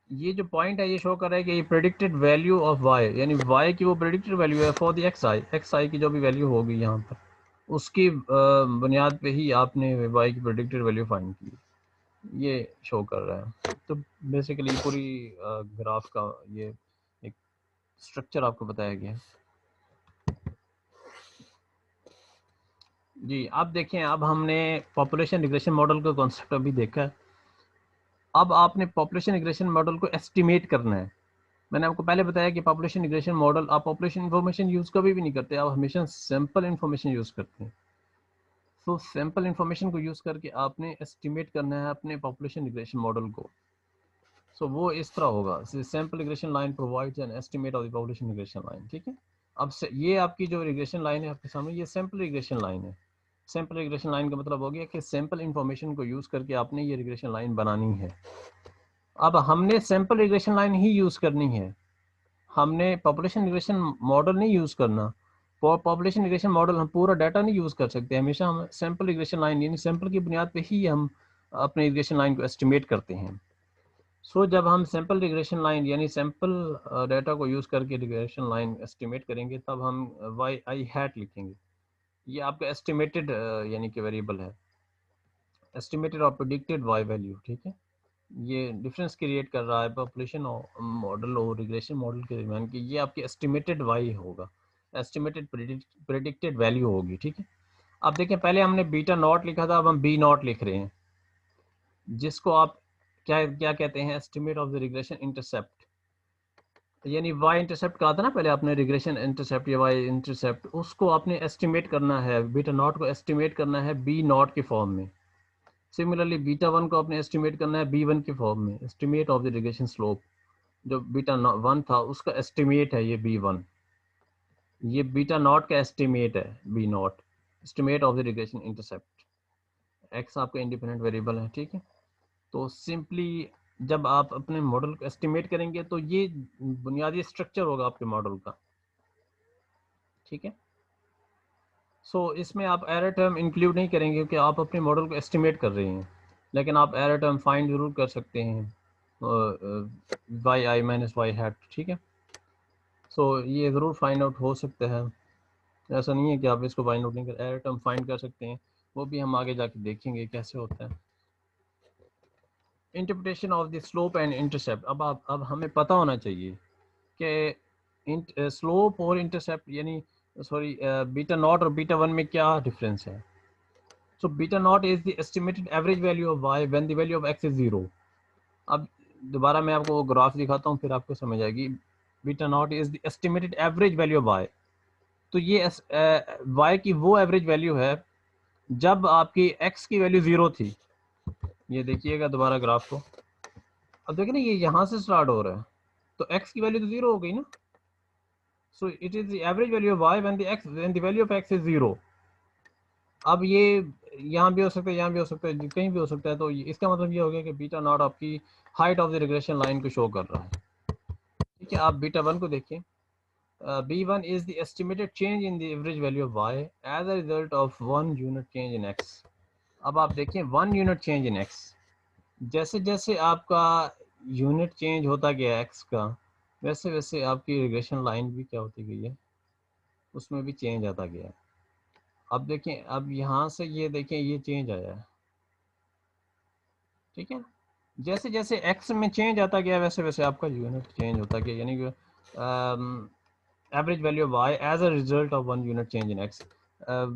ये जो पॉइंट है ये शो कर रहा है कि ये प्रेडिक्टेड वैल्यू ऑफ वाई, यानी वाई की वो प्रेडिक्टेड वैल्यू है फॉर द एक्स आई की जो भी वैल्यू होगी यहाँ पर, उसकी बुनियाद पे ही आपने वाई की प्रेडिक्टेड वैल्यू फाइंड की, ये शो कर रहा है। तो बेसिकली पूरी ग्राफ का ये एक स्ट्रक्चर आपको बताया गया है जी। अब देखें, अब हमने पॉपुलेशन रिग्रेशन मॉडल का कॉन्सेप्ट अभी देखा है। अब आपने पॉपुलेशन रिग्रेशन मॉडल को एस्टिमेट करना है, मैंने आपको पहले बताया कि पॉपुलेशन रिग्रेशन मॉडल, आप पॉपुलेशन इन्फॉर्मेशन यूज़ कभी भी नहीं करते, आप हमेशा सैम्पल इन्फॉर्मेशन यूज़ करते हैं। तो सैम्पल इन्फॉर्मेशन को यूज़ करके आपने एस्टिमेट करना है अपने पॉपुलेशन रिग्रेशन मॉडल को। सो वो इस तरह होगा, sample regression line provides an estimate of the population regression line. ठीक है, अब से ये आपकी जो रिग्रेशन लाइन है आपके सामने, ये सैम्पल रिग्रेशन लाइन है। सैम्पल रिग्रेशन लाइन का मतलब हो गया कि सैम्पल इन्फॉर्मेशन को यूज़ करके आपने ये रिग्रेशन लाइन बनानी है। अब हमने सैम्पल रिग्रेशन लाइन ही यूज़ करनी है, हमने पॉपुलेशन रिग्रेशन मॉडल नहीं यूज़ करना। पॉपुलेशन रिग्रेशन मॉडल हम पूरा डाटा नहीं यूज़ कर सकते, हमेशा हम सैम्पल रिग्रेशन लाइन यानी सैम्पल की बुनियाद पे ही हम अपने रिग्रेशन लाइन को एस्टिमेट करते हैं। सो जब हम सैम्पल रिग्रेशन लाइन यानी सैम्पल डाटा को यूज़ करके रिग्रेशन लाइन एस्टिमेट करेंगे, तब हम वाई आई हैट लिखेंगे। ये आपका एस्टिमेटेड यानी कि वेरिएबल है, एस्टिमेटेड और प्रेडिक्टेड वाई वैल्यू। ठीक है, ये डिफरेंस क्रिएट कर रहा है पॉपुलेशन मॉडल और रिग्रेशन मॉडल के दरमियान कि ये आपकी एस्टिमेटेड वाई होगा, एस्टिमेटेड प्रेडिक्टेड वैल्यू होगी। ठीक है, अब देखें पहले हमने बीटा नॉट लिखा था, अब हम बी नॉट लिख रहे हैं, जिसको आप क्या क्या कहते हैं, estimate of the regression intercept, यानी वाई इंटरसेप्ट कहा था ना पहले आपने, रिग्रेशन इंटरसेप्ट या वाई इंटरसेप्ट, उसको आपने एस्टिमेट करना है, बीटा नॉट को एस्टिमेट करना है बी नॉट के फॉर्म में। सिमिलरली बीटा वन को आपने एस्टिमेट करना है बी वन के फॉर्म में, estimate of the regression slope. जो बीटा वन था उसका एस्टिमेट है ये बी वन, ये बीटा नॉट का एस्टिमेट है B naught, estimate of the regression intercept. X आपका इंडिपेंडेंट वेरिएबल है। ठीक है, तो सिंपली जब आप अपने मॉडल को एस्टिमेट करेंगे तो ये बुनियादी स्ट्रक्चर होगा आपके मॉडल का। ठीक है, सो इसमें आप एरर टर्म इंक्लूड नहीं करेंगे क्योंकि आप अपने मॉडल को एस्टिमेट कर रहे हैं, लेकिन आप एरर टर्म फाइंड जरूर कर सकते हैं, Y I minus Y hat. ठीक है, सो ये ज़रूर फाइंड आउट हो सकता है, ऐसा नहीं है कि आप इसको फाइंड आउट नहीं कर, एरर टर्म फाइंड कर सकते हैं, वो भी हम आगे जाके देखेंगे कैसे होता है। Interpretation of the slope and intercept, अब हमें पता होना चाहिए कि स्लोप और इंटरसेप्ट यानी सॉरी बीटा नॉट और बीटा वन में क्या डिफरेंस है। So beta naught is the estimated average value of Y when the value of X is zero. अब दोबारा मैं आपको ग्राफ दिखाता हूँ फिर आपको समझ आएगी। Beta naught is the estimated average value of Y, तो ये वाई की वो एवरेज वैल्यू है जब आपकी एक्स की वैल्यू जीरो थी। ये देखिएगा दोबारा ग्राफ को, अब देखिए ना ये यहाँ से स्टार्ट हो रहा है, तो एक्स की वैल्यू तो जीरो हो गई ना। So it is the average value of Y when the value of X is zero. अब ये यहाँ भी हो सकता है, यहाँ भी हो सकता है, कहीं भी हो सकता है, तो इसका मतलब ये हो गया कि बीटा नॉट आपकी height of the regression line को शो कर रहा है। ठीक है, आप बीटा वन को देखिए, B1 is the estimated change in the average value of y as a result of 1 unit change in x। अब आप देखें 1 unit change in x, जैसे जैसे आपका यूनिट चेंज होता गया x का, वैसे वैसे आपकी रिग्रेशन लाइन भी क्या होती गई है, उसमें भी चेंज आता गया है। अब देखें, अब यहाँ से ये देखें ये चेंज आया है। ठीक है, जैसे जैसे x में चेंज आता गया वैसे वैसे आपका यूनिट चेंज होता गया, यानी कि average value of y as a result of 1 unit change in x।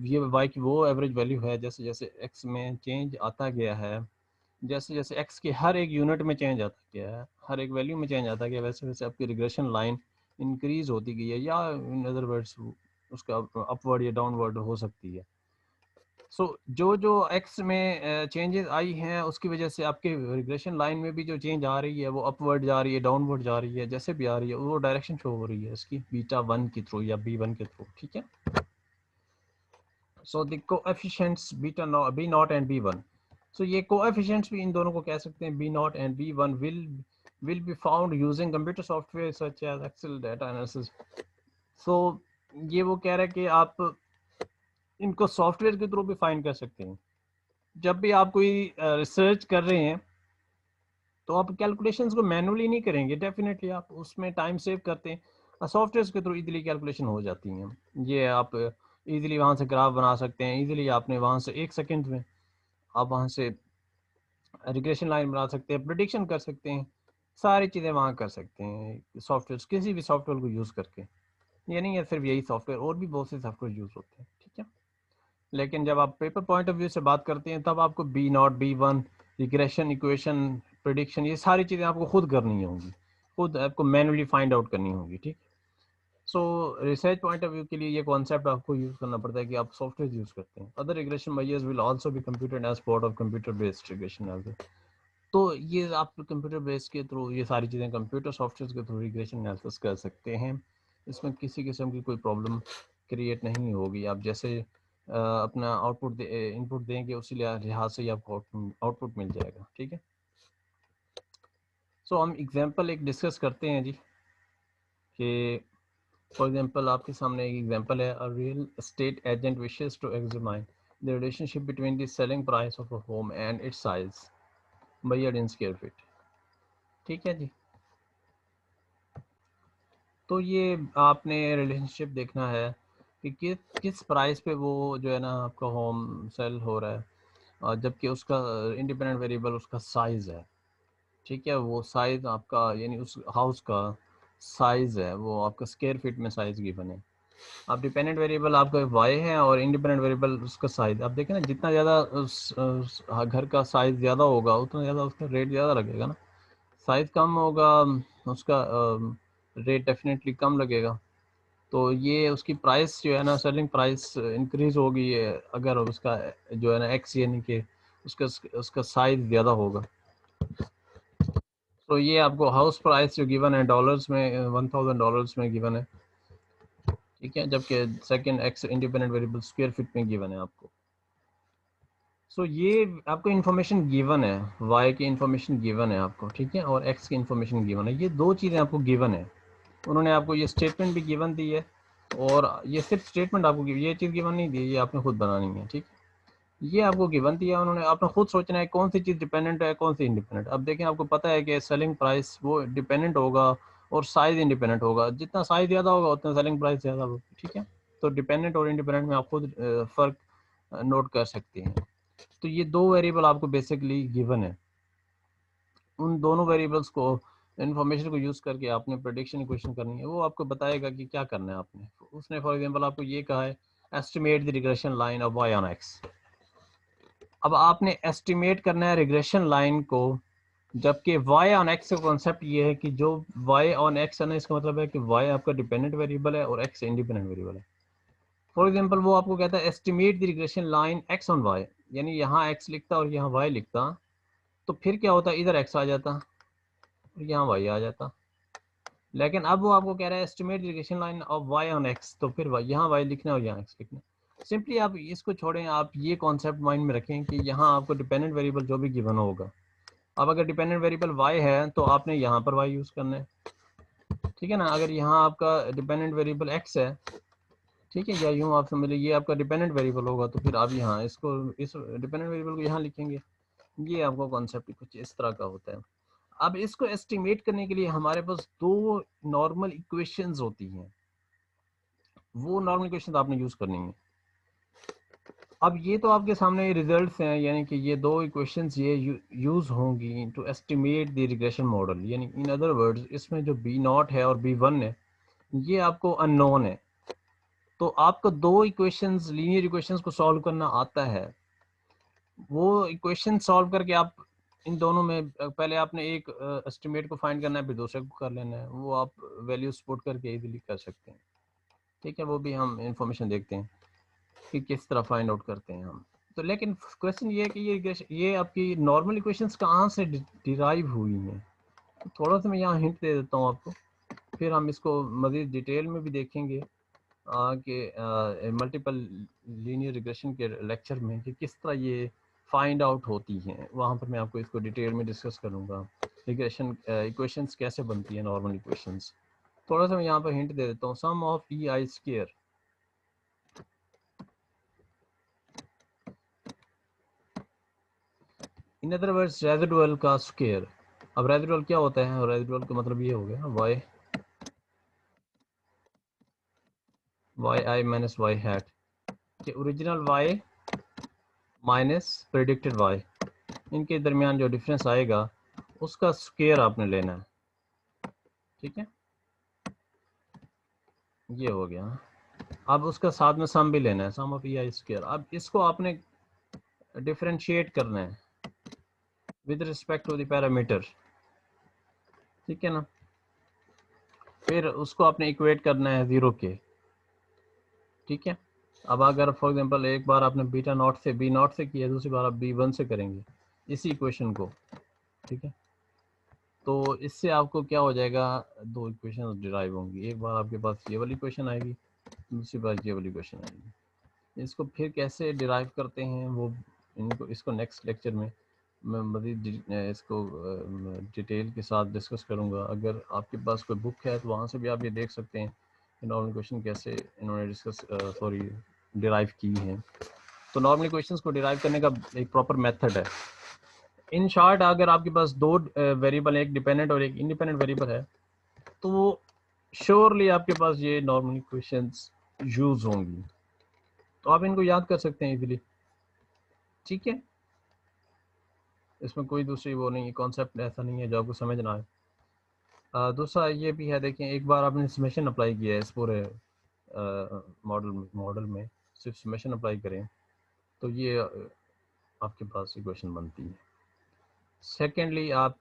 ये y की वो एवरेज वैल्यू है जैसे जैसे x में चेंज आता गया है, जैसे जैसे x के हर एक यूनिट में चेंज आता गया है, हर एक वैल्यू में चेंज आता गया, वैसे वैसे आपकी रिग्रेशन लाइन इंक्रीज होती गई है, या इन अदर वर्ड्स उसका अपवर्ड या डाउनवर्ड हो सकती है। सो जो जो एक्स में चेंजेस आई हैं उसकी वजह से आपके रिग्रेशन लाइन में भी जो चेंज आ रही है वो अपवर्ड जा रही है, डाउनवर्ड जा रही है, जैसे भी आ रही है वो डायरेक्शन शो हो रही है इसकी बीटा वन के थ्रू या बी वन के थ्रू। ठीक है, so the coefficients beta nought B not and B one, so ये कोएफिशिएंट्स भी इन दोनों को कह सकते हैं, B not and B one will be found using computer software such as Excel data analysis. So ये वो कह रहा है कि आप इनको सॉफ्टवेयर के थ्रू भी फाइंड कर सकते हैं। जब भी आप कोई रिसर्च कर रहे हैं तो आप कैलकुलेशंस को मैनुअली नहीं करेंगे, डेफिनेटली आप उसमें टाइम सेव करते हैं, सॉफ्टवेयर के थ्रू इजीली कैलकुलेशन हो जाती हैं। ये आप इजीली वहाँ से ग्राफ बना सकते हैं, इजीली आपने वहाँ से 1 सेकंड में आप वहाँ से रिग्रेशन लाइन बना सकते हैं, प्रिडिक्शन कर सकते हैं, सारी चीज़ें वहाँ कर सकते हैं सॉफ्टवेयर, किसी भी सॉफ्टवेयर को यूज़ करके। ये नहीं है सिर्फ यही सॉफ्टवेयर, और भी बहुत से सॉफ्टवेयर यूज़ होते हैं। ठीक है, लेकिन जब आप पेपर पॉइंट ऑफ व्यू से बात करते हैं तब आपको B naught B one regression equation prediction ये सारी चीज़ें आपको खुद करनी होंगी, खुद आपको मैनुअली फाइंड आउट करनी होगी, ठीक। सो रिसर्च पॉइंट ऑफ व्यू के लिए ये कॉन्सेप्ट आपको यूज़ करना पड़ता है कि आप सॉफ्टवेयर यूज़ करते हैं। Other regression measures will also be computed as part of computer based regression analysis. तो ये आप कंप्यूटर बेस के थ्रू ये सारी चीज़ें कंप्यूटर सॉफ्टवेयर के थ्रू रिग्रेशन एनालिसिस कर सकते हैं। इसमें किसी किस्म की कोई प्रॉब्लम क्रिएट नहीं होगी। आप जैसे अपना आउटपुट इनपुट देंगे उसी लिहाज से ही आपको आउटपुट मिल जाएगा, ठीक है। सो हम एग्जांपल एक डिस्कस करते हैं जी कि फॉर एग्जांपल आपके सामने एक एग्जांपल है, a real estate agent wishes to examine the relationship between the selling price of a home and its size measured in square feet, ठीक है जी। तो ये आपने रिलेशनशिप देखना है कि किस प्राइस पे वो जो है ना आपका होम सेल हो रहा है, और जबकि उसका इंडिपेंडेंट वेरिएबल उसका साइज़ है, ठीक है। वो साइज़ आपका यानी उस हाउस का साइज़ है, वो आपका स्क्वायर फीट में साइज़ गिवन है। आप डिपेंडेंट वेरिएबल आपका वाई है और इंडिपेंडेंट वेरिएबल उसका साइज़। आप देखें ना, जितना ज़्यादा उस घर का साइज़ ज़्यादा होगा उतना ज़्यादा उसका रेट ज़्यादा लगेगा ना। साइज़ कम होगा उसका रेट डेफिनेटली कम लगेगा। तो ये उसकी प्राइस जो है ना, सेलिंग प्राइस इंक्रीज होगी अगर उसका जो है ना एक्स यानी कि उसका उसका साइज ज़्यादा होगा। तो ये आपको हाउस प्राइस जो गिवन है डॉलर्स में, $1000 में गिवन है, ठीक है। जबकि second x independent variable square feet में गिवन है आपको। सो ये आपको इन्फॉर्मेशन गिवन है, वाई की इन्फॉर्मेशन गिवन है आपको, ठीक है, और एक्स की इन्फॉर्मेशन गिवन है। ये दो चीज़ें आपको गिवन है। उन्होंने आपको ये स्टेटमेंट भी गिवन दी है, और ये सिर्फ स्टेटमेंट आपको ये चीज़ गिवन नहीं दी, ये आपने खुद बनानी है, ठीक। ये आपको गिवन दिया उन्होंने, आपने खुद सोचना है कौन सी चीज़ डिपेंडेंट है कौन सी इंडिपेंडेंट। अब देखें, आपको पता है कि सेलिंग प्राइस वो डिपेंडेंट होगा और साइज इंडिपेंडेंट होगा। जितना साइज ज़्यादा होगा उतना सेलिंग प्राइस ज़्यादा होगी, ठीक है। तो डिपेंडेंट और इंडिपेंडेंट में आप खुद फ़र्क नोट कर सकते हैं। तो ये दो वेरिएबल आपको बेसिकली गिवन है। उन दोनों वेरिएबल्स को इन्फॉर्मेशन को यूज़ करके आपने प्रेडिक्शन इक्वेशन करनी है। वो आपको बताएगा कि क्या करना है आपने। उसने फॉर एग्जांपल आपको ये कहा है, estimate the regression line of Y on X. अब आपने एस्टिमेट करना है रिग्रेशन लाइन को, जबकि वाई ऑन एक्स का कॉन्सेप्ट ये है कि जो वाई ऑन एक्स है ना, इसका मतलब है कि वाई आपका डिपेंडेंट वेरिएबल है और एक्स इंडिपेंडेंट वेरिएबल है। फॉर एग्जांपल वो आपको कहता है estimate the regression line X on Y, यानी यहाँ एक्स लिखता और यहाँ वाई लिखता, तो फिर क्या होता, इधर एक्स आ जाता और यहाँ वाई आ जाता। लेकिन अब वो आपको कह रहा है estimate regression line of Y on X, तो फिर यहाँ वाई लिखना और यहाँ एक्स लिखना। सिंपली आप इसको छोड़ें, आप ये कॉन्सेप्ट माइंड में रखें कि यहाँ आपको डिपेंडेंट वेरिएबल जो भी गिवन होगा, अब अगर डिपेंडेंट वेरिएबल वाई है तो आपने यहाँ पर वाई यूज़ करना है, ठीक है ना। अगर यहाँ आपका डिपेंडेंट वेरिएबल एक्स है, ठीक है, या यूँ आप समझ लीजिए ये आपका डिपेंडेंट वेरिएबल होगा, तो फिर आप यहाँ इसको इस डिपेंडेंट वेरिएबल को यहाँ लिखेंगे। ये आपका कॉन्सेप्ट कुछ इस तरह का होता है। अब इसको एस्टिमेट करने के लिए हमारे पास दो नॉर्मल इक्वेशंस होती हैं, वो नॉर्मल इक्वेशंस आपने यूज़ करनी है। अब ये तो आपके सामने रिजल्ट्स हैं, यानी कि ये दो इक्वेशंस ये यूज़ होंगी to estimate the regression model. यानी इन अदर वर्ड्स, इसमें जो बी नॉट है और बी वन है ये आपको अननोन है। तो आपको दो इक्वेशंस, लीनियर इक्वेशंस को सॉल्व करना आता है। वो इक्वेशन सॉल्व करके आप इन दोनों में पहले आपने एक एस्टिमेट को फाइंड करना है, फिर दूसरे को कर लेना है। वो आप वैल्यूज पुट करके इजीली कर सकते हैं, ठीक है। वो भी हम इंफॉर्मेशन देखते हैं कि किस तरह फाइंड आउट करते हैं हम। तो लेकिन क्वेश्चन ये है कि ये आपकी नॉर्मल इक्वेशंस कहाँ से डिराइव हुई हैं। तो थोड़ा सा मैं यहाँ हिंट दे देता हूँ आपको, फिर हम इसको मज़ीद डिटेल में भी देखेंगे कि मल्टीपल लीनियर रिग्रेशन के लेक्चर में कि किस तरह ये फाइंड आउट होती हैं। वहाँ पर मैं आपको इसको डिटेल में डिस्कस करूँगा, रिग्रेशन इक्वेशंस कैसे बनती है, नॉर्मल इक्वेशंस। थोड़ा सा मैं यहाँ पर हिंट दे देता हूँ, sum of E I square, in other words residual का स्क्वायर। अब रेसिडुअल क्या होता है, रेसिडुअल का मतलब ये हो गया Y I minus Y hat कि original Y minus predicted Y, इनके दरमियान जो डिफरेंस आएगा उसका स्क्वायर आपने लेना है, ठीक है। ये हो गया। अब उसका साथ में सम भी लेना है, sum of E I square. अब इसको आपने डिफरेंशिएट करना है with respect to the parameter, ठीक है ना। फिर उसको आपने इक्वेट करना है 0 के, ठीक है। अब अगर फॉर एग्जांपल एक बार आपने बीटा नॉट से बी नॉट से किया, दूसरी बार आप B1 से करेंगे इसी इक्वेशन को, ठीक है। तो इससे आपको क्या हो जाएगा, दो इक्वेशन डिराइव होंगी, एक बार आपके पास ये वाली इक्वेशन आएगी, दूसरी बार ये वाली इक्वेशन आएगी। इसको फिर कैसे डिराइव करते हैं वो इसको नेक्स्ट लेक्चर में मैं मज़ीद इसको डिटेल के साथ डिस्कस करूँगा। अगर आपके पास कोई बुक है तो वहाँ से भी आप ये देख सकते हैं कि नॉर्मल क्वेश्चन कैसे इन्होंने डिराइव की हैं। तो नॉर्मल क्वेश्चंस को डिराइव करने का एक प्रॉपर मेथड है। इन शॉर्ट अगर आपके पास दो वेरिएबल, एक डिपेंडेंट और एक इंडिपेंडेंट वेरिएबल है, तो श्योरली आपके पास ये नॉर्मल क्वेश्चंस यूज होंगी, तो आप इनको याद कर सकते हैं इजीली, ठीक है। इसमें कोई दूसरी वो नहीं, कॉन्सेप्ट ऐसा नहीं है जो आपको समझ ना आए। दूसरा ये भी है, देखें एक बार आपने समेशन अप्लाई किया है इस पूरे मॉडल में सिर्फ समेशन अप्लाई करें तो ये आपके पास इक्वेशन बनती है। सेकेंडली आप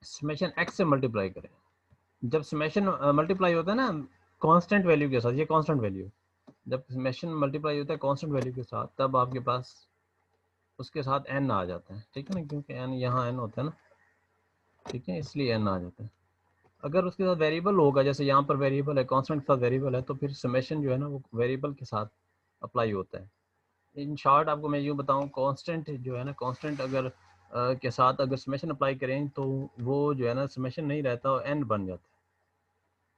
समेशन एक्स से मल्टीप्लाई करें। जब समेशन मल्टीप्लाई होता है ना कांस्टेंट वैल्यू के साथ, ये कांस्टेंट वैल्यू, जब समेशन मल्टीप्लाई होता है कांस्टेंट वैल्यू के साथ, तब आपके पास उसके साथ एन आ जाता है, ठीक है ना, क्योंकि एन यहाँ एन होता है ना, ठीक है, इसलिए एन आ जाता है। अगर उसके साथ वेरिएबल होगा, जैसे यहाँ पर वेरिएबल है, कांस्टेंट के साथ वेरिएबल है, तो फिर समेशन जो है ना वो वेरिएबल के साथ अप्लाई होता है। इन शॉर्ट आपको मैं यूँ बताऊँ, कांस्टेंट जो है ना, कांस्टेंट अगर के साथ अगर समेशन अप्लाई करें तो वो जो है ना समेशन नहीं रहता और एन बन जाता है,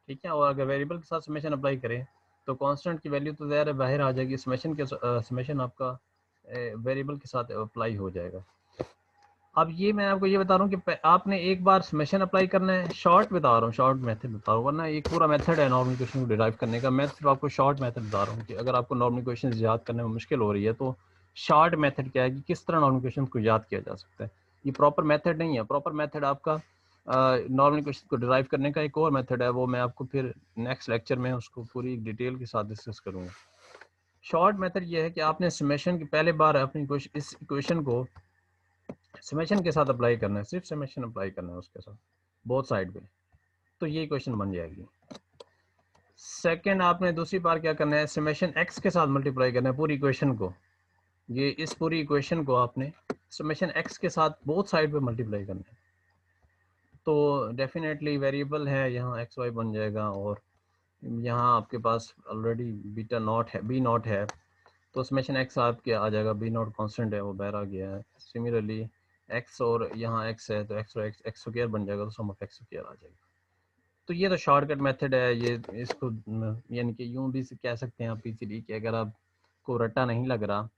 ठीक है। और अगर वेरिएबल के साथ समेशन अप्लाई करें तो कांस्टेंट की वैल्यू तो ज़ाहिर है बाहर आ जाएगी, समेशन आपका वेरिएबल के साथ अप्लाई हो जाएगा। अब ये मैं आपको ये बता रहा हूँ कि आपने एक बार समेशन अप्लाई करना है, शॉर्ट बता रहा हूँ, शॉर्ट मेथड बता रहा हूँ, वरना एक पूरा मेथड है नॉर्मल क्वेश्चन को डिराइव करने का। मैं सिर्फ आपको शॉर्ट मेथड बता रहा हूँ कि अगर आपको नॉर्मल क्वेश्चन याद करने में मुश्किल हो रही है तो शॉर्ट मेथड क्या है कि किस तरह नॉर्मल क्वेश्चन को याद किया जा सकता है। ये प्रॉपर मेथड नहीं है, प्रॉपर मेथड आपका नॉर्मल क्वेश्चन को डिराइव करने का एक और मेथड है, वो मैं आपको फिर नेक्स्ट लेक्चर में उसको पूरी डिटेल के साथ डिस्कस करूँगा। शॉर्ट मेथड ये है कि आपने समेशन की पहले बार अपनी इस इक्वेशन को समेशन के साथ अप्लाई करना है, सिर्फ समेशन अप्लाई करना है उसके साथ बोथ साइड पे, तो ये इक्वेशन बन जाएगी। सेकंड आपने दूसरी बार क्या करना है, समेशन एक्स के साथ मल्टीप्लाई करना है पूरी इक्वेशन को, ये इस पूरी इक्वेशन को आपने समेशन एक्स के साथ बोथ साइड पे मल्टीप्लाई करना है। तो डेफिनेटली वेरिएबल है यहाँ एक्स वाई बन जाएगा, और यहाँ आपके पास ऑलरेडी बीटा नॉट है, बी नॉट है, तो समेशन एक्स आपके आ जाएगा, बी नॉट कॉन्स्टेंट है वो बाहर आ गया है। सिमिलरली एक्स और यहाँ एक्स है तो एक्स और एक्स स्क्वायर बन जाएगा, तो सम ऑफ एक्स स्क्वायर आ जाएगा। तो ये तो शॉर्टकट मेथड है, ये इसको यानी कि यूँ भी कह सकते हैं आप इजीली कि अगर आपको रट्टा नहीं लग रहा,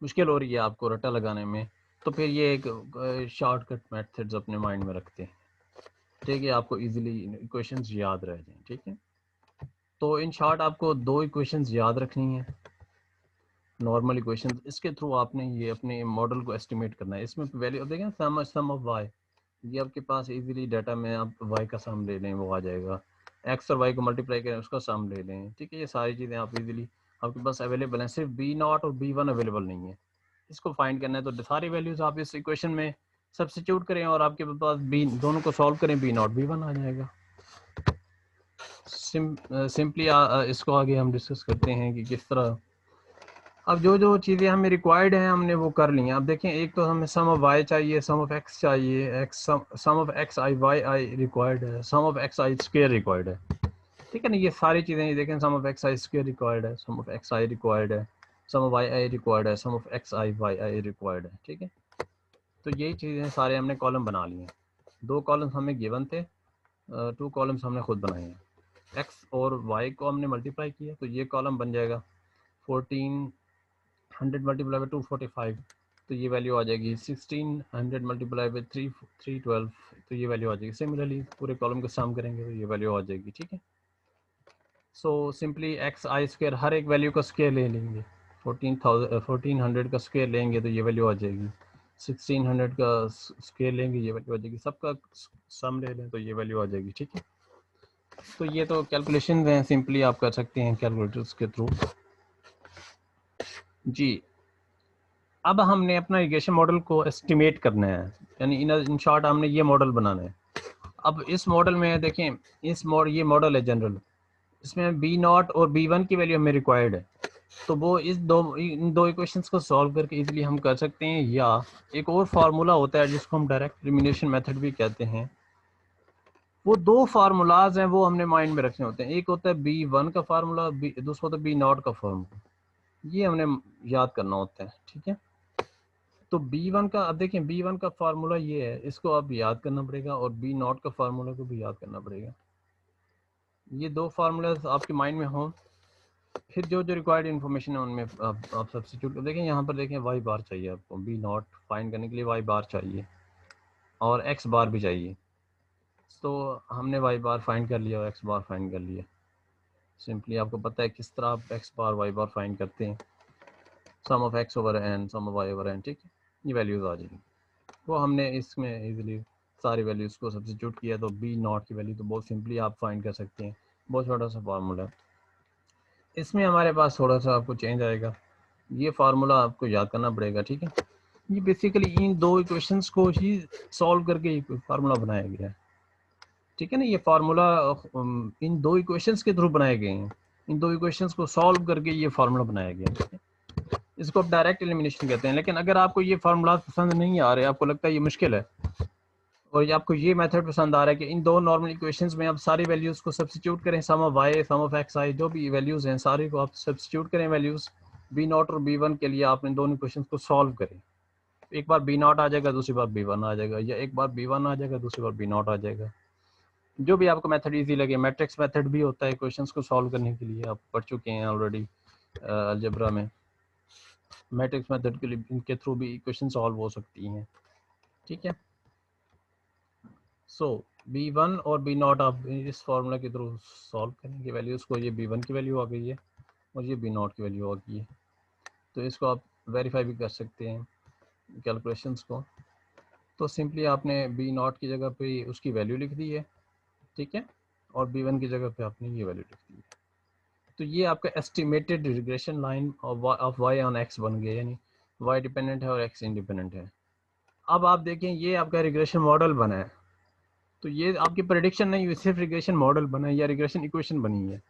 मुश्किल हो रही है आपको रट्टा लगाने में, तो फिर ये एक शॉर्टकट मेथड्स अपने माइंड में रखते हैं, ठीक है, आपको इजीली इक्वेशंस याद रह जाएं, ठीक है। तो इन शॉर्ट आपको दो इक्वेशंस याद रखनी है, नॉर्मल इक्वेशन, इसके थ्रू आपने ये अपने मॉडल को एस्टिमेट करना है। इसमें वैल्यू देखें, सम ऑफ वाई, ये आपके पास इजीली डाटा में आप वाई का सम ले लें वो आ जाएगा, एक्स और वाई को मल्टीप्लाई करें उसका सम ले लें, ठीक है। ये सारी चीज़ें आप इजीली आपके पास अवेलेबल हैं, सिर्फ बी नॉट और B1 अवेलेबल नहीं है, इसको फाइंड करना है। तो सारी वैल्यूज़ आप इस इक्वेशन में सब्स्टिट्यूट करें और आपके पास बी दोनों को सॉल्व करें, बी नॉट B1 आ जाएगा। सिंपली इसको आगे हम डिस्कस करते हैं कि किस तरह। अब जो जो चीज़ें हमें रिक्वायर्ड हैं हमने वो कर ली हैं। अब देखें, एक तो हमें सम ऑफ वाई चाहिए, सम ऑफ एक्स चाहिए, sum of X I Y I required है, sum of X I square required है, ठीक है ना। ये सारी चीज़ें ये देखें, sum of X I square required है, sum of X I required है, sum of Y I required है, sum of X I Y I required है, ठीक है। तो यही चीज़ें सारे हमने कॉलम बना लिए हैं। दो कॉलम्स हमें गिवन थे, टू कॉलम्स हमने खुद बनाए हैं। एक्स और वाई को हमने मल्टीप्लाई किया तो ये कॉलम बन जाएगा 1400 मल्टीप्लाई बाई 245, तो ये वैल्यू आ जाएगी 1600 मल्टीप्लाई बाई 312, तो ये वैल्यू आ जाएगी। सिमिलरली पूरे कॉलम को सम करेंगे तो ये वैल्यू आ जाएगी, ठीक है। So simply x I square हर एक वैल्यू का स्क्वायर ले लेंगे, 1400 का स्क्वायर लेंगे तो ये वैल्यू आ जाएगी, 1600 का स्क्वायर लेंगे ये वैल्यू आ जाएगी, सबका सम ले लें तो ये वैल्यू आ जाएगी, ठीक है। तो ये तो कैलकुलेशन हैं, सिंपली आप कर सकते हैं कैलकुलेटर्स के थ्रू जी। अब हमने अपना इरिगेशन मॉडल को एस्टिमेट करना है, यानी इन शॉर्ट हमने ये मॉडल बनाना है। अब इस मॉडल में देखें, ये मॉडल है जनरल, इसमें बी नॉट और बी वन की वैल्यू हमें रिक्वायर्ड है, तो वो इन दो इक्वेशंस को सॉल्व करके इजीली हम कर सकते हैं। या एक और फार्मूला होता है जिसको हम डायरेक्ट एलिमिनेशन मेथड भी कहते हैं। वो दो फार्मूलाज हैं, वो हमने माइंड में रखने होते हैं। एक होता है बी वन का फार्मूला, दूसरा होता है बी नॉट का फार्मूला। ये हमने याद करना होता है, ठीक है। तो बी वन का, अब देखें बी वन का फार्मूला ये है, इसको आप याद करना पड़ेगा, और बी नॉट का फार्मूला को भी याद करना पड़ेगा। ये दो फार्मूलाज आपके माइंड में हों, फिर जो जो रिक्वायर्ड इन्फॉर्मेशन है उनमें आप सब्स्टिट्यूट कर देखें। यहाँ पर देखें वाई बार चाहिए आपको, बी नॉट फाइंड करने के लिए वाई बार चाहिए और एक्स बार भी चाहिए। तो हमने वाई बार फाइंड कर लिया और एक्स बार फाइंड कर लिया। सिंपली आपको पता है किस तरह आप X bar Y bar find करते हैं, sum of X over N, sum of Y over N, ठीक है। ये वैल्यूज़ आ जाएंगी, वो हमने इसमें इजीली सारी वैल्यूज़ को सब्स्टिट्यूट किया, तो बी नॉट की वैल्यू तो बहुत सिंपली आप फाइंड कर सकते हैं। बहुत छोटा सा फार्मूला है। इसमें हमारे पास थोड़ा सा आपको चेंज आएगा, ये फार्मूला आपको याद करना पड़ेगा, ठीक है। ये बेसिकली इन दो इक्वेशंस को ही सॉल्व करके ये फार्मूला बनाया गया है, ठीक है ना। ये फार्मूला इन दो इक्वेशंस के थ्रू बनाए गए हैं, इन दो इक्वेशंस को सॉल्व करके ये फार्मूला बनाया गया है। इसको आप डायरेक्ट एलिमिनेशन कहते हैं। लेकिन अगर आपको ये फार्मूला पसंद नहीं आ रहे, आपको लगता है ये मुश्किल है, और ये आपको ये मेथड पसंद आ रहा है कि इन दो नॉर्मल इक्वेशंस में आप सारी वैल्यूज़ को सब्स्टिट्यूट करें, sum of Y, sum of X I, जो भी वैल्यूज़ हैं सारी को आप सब्स्टिट्यूट करें वैल्यूज़ बी नॉट और बी वन के लिए, आप इन दोनों इक्वेशंस को सॉल्व करें। एक बार बी नॉट आ जाएगा, दूसरी बार बी वन आ जाएगा, या एक बार बी वन आ जाएगा, दूसरी बार बी नॉट आ जाएगा। जो भी आपको मेथड इजी लगे। मैट्रिक्स मेथड भी होता है क्वेश्चंस को सॉल्व करने के लिए, आप पढ़ चुके हैं ऑलरेडी अलजेब्रा में। मैट्रिक्स मेथड के लिए इनके थ्रू भी क्वेश्चन सॉल्व हो सकती हैं, ठीक है। सो बी वन और बी नॉट आप इस फार्मूला के थ्रू सॉल्व करेंगे वैल्यूज़ को। ये बी वन की वैल्यू आ गई है और ये बी नॉट की वैल्यू आ गई है, तो इसको आप वेरीफाई भी कर सकते हैं कैलकुलेशंस को। तो सिंपली आपने बी नॉट की जगह पे उसकी वैल्यू लिख दी है, ठीक है, और बी वन की जगह पे आपने ये वैल्यू लिख दी है। तो ये आपका estimated regression line of Y on X बन गया, यानी वाई डिपेंडेंट है और एक्स इंडिपेंडेंट है। अब आप देखें ये आपका रिग्रेशन मॉडल बना है, तो ये आपकी प्रेडिक्शन नहीं हुई, सिर्फ रिग्रेशन मॉडल बना है या रिग्रेशन इक्वेशन बनी है।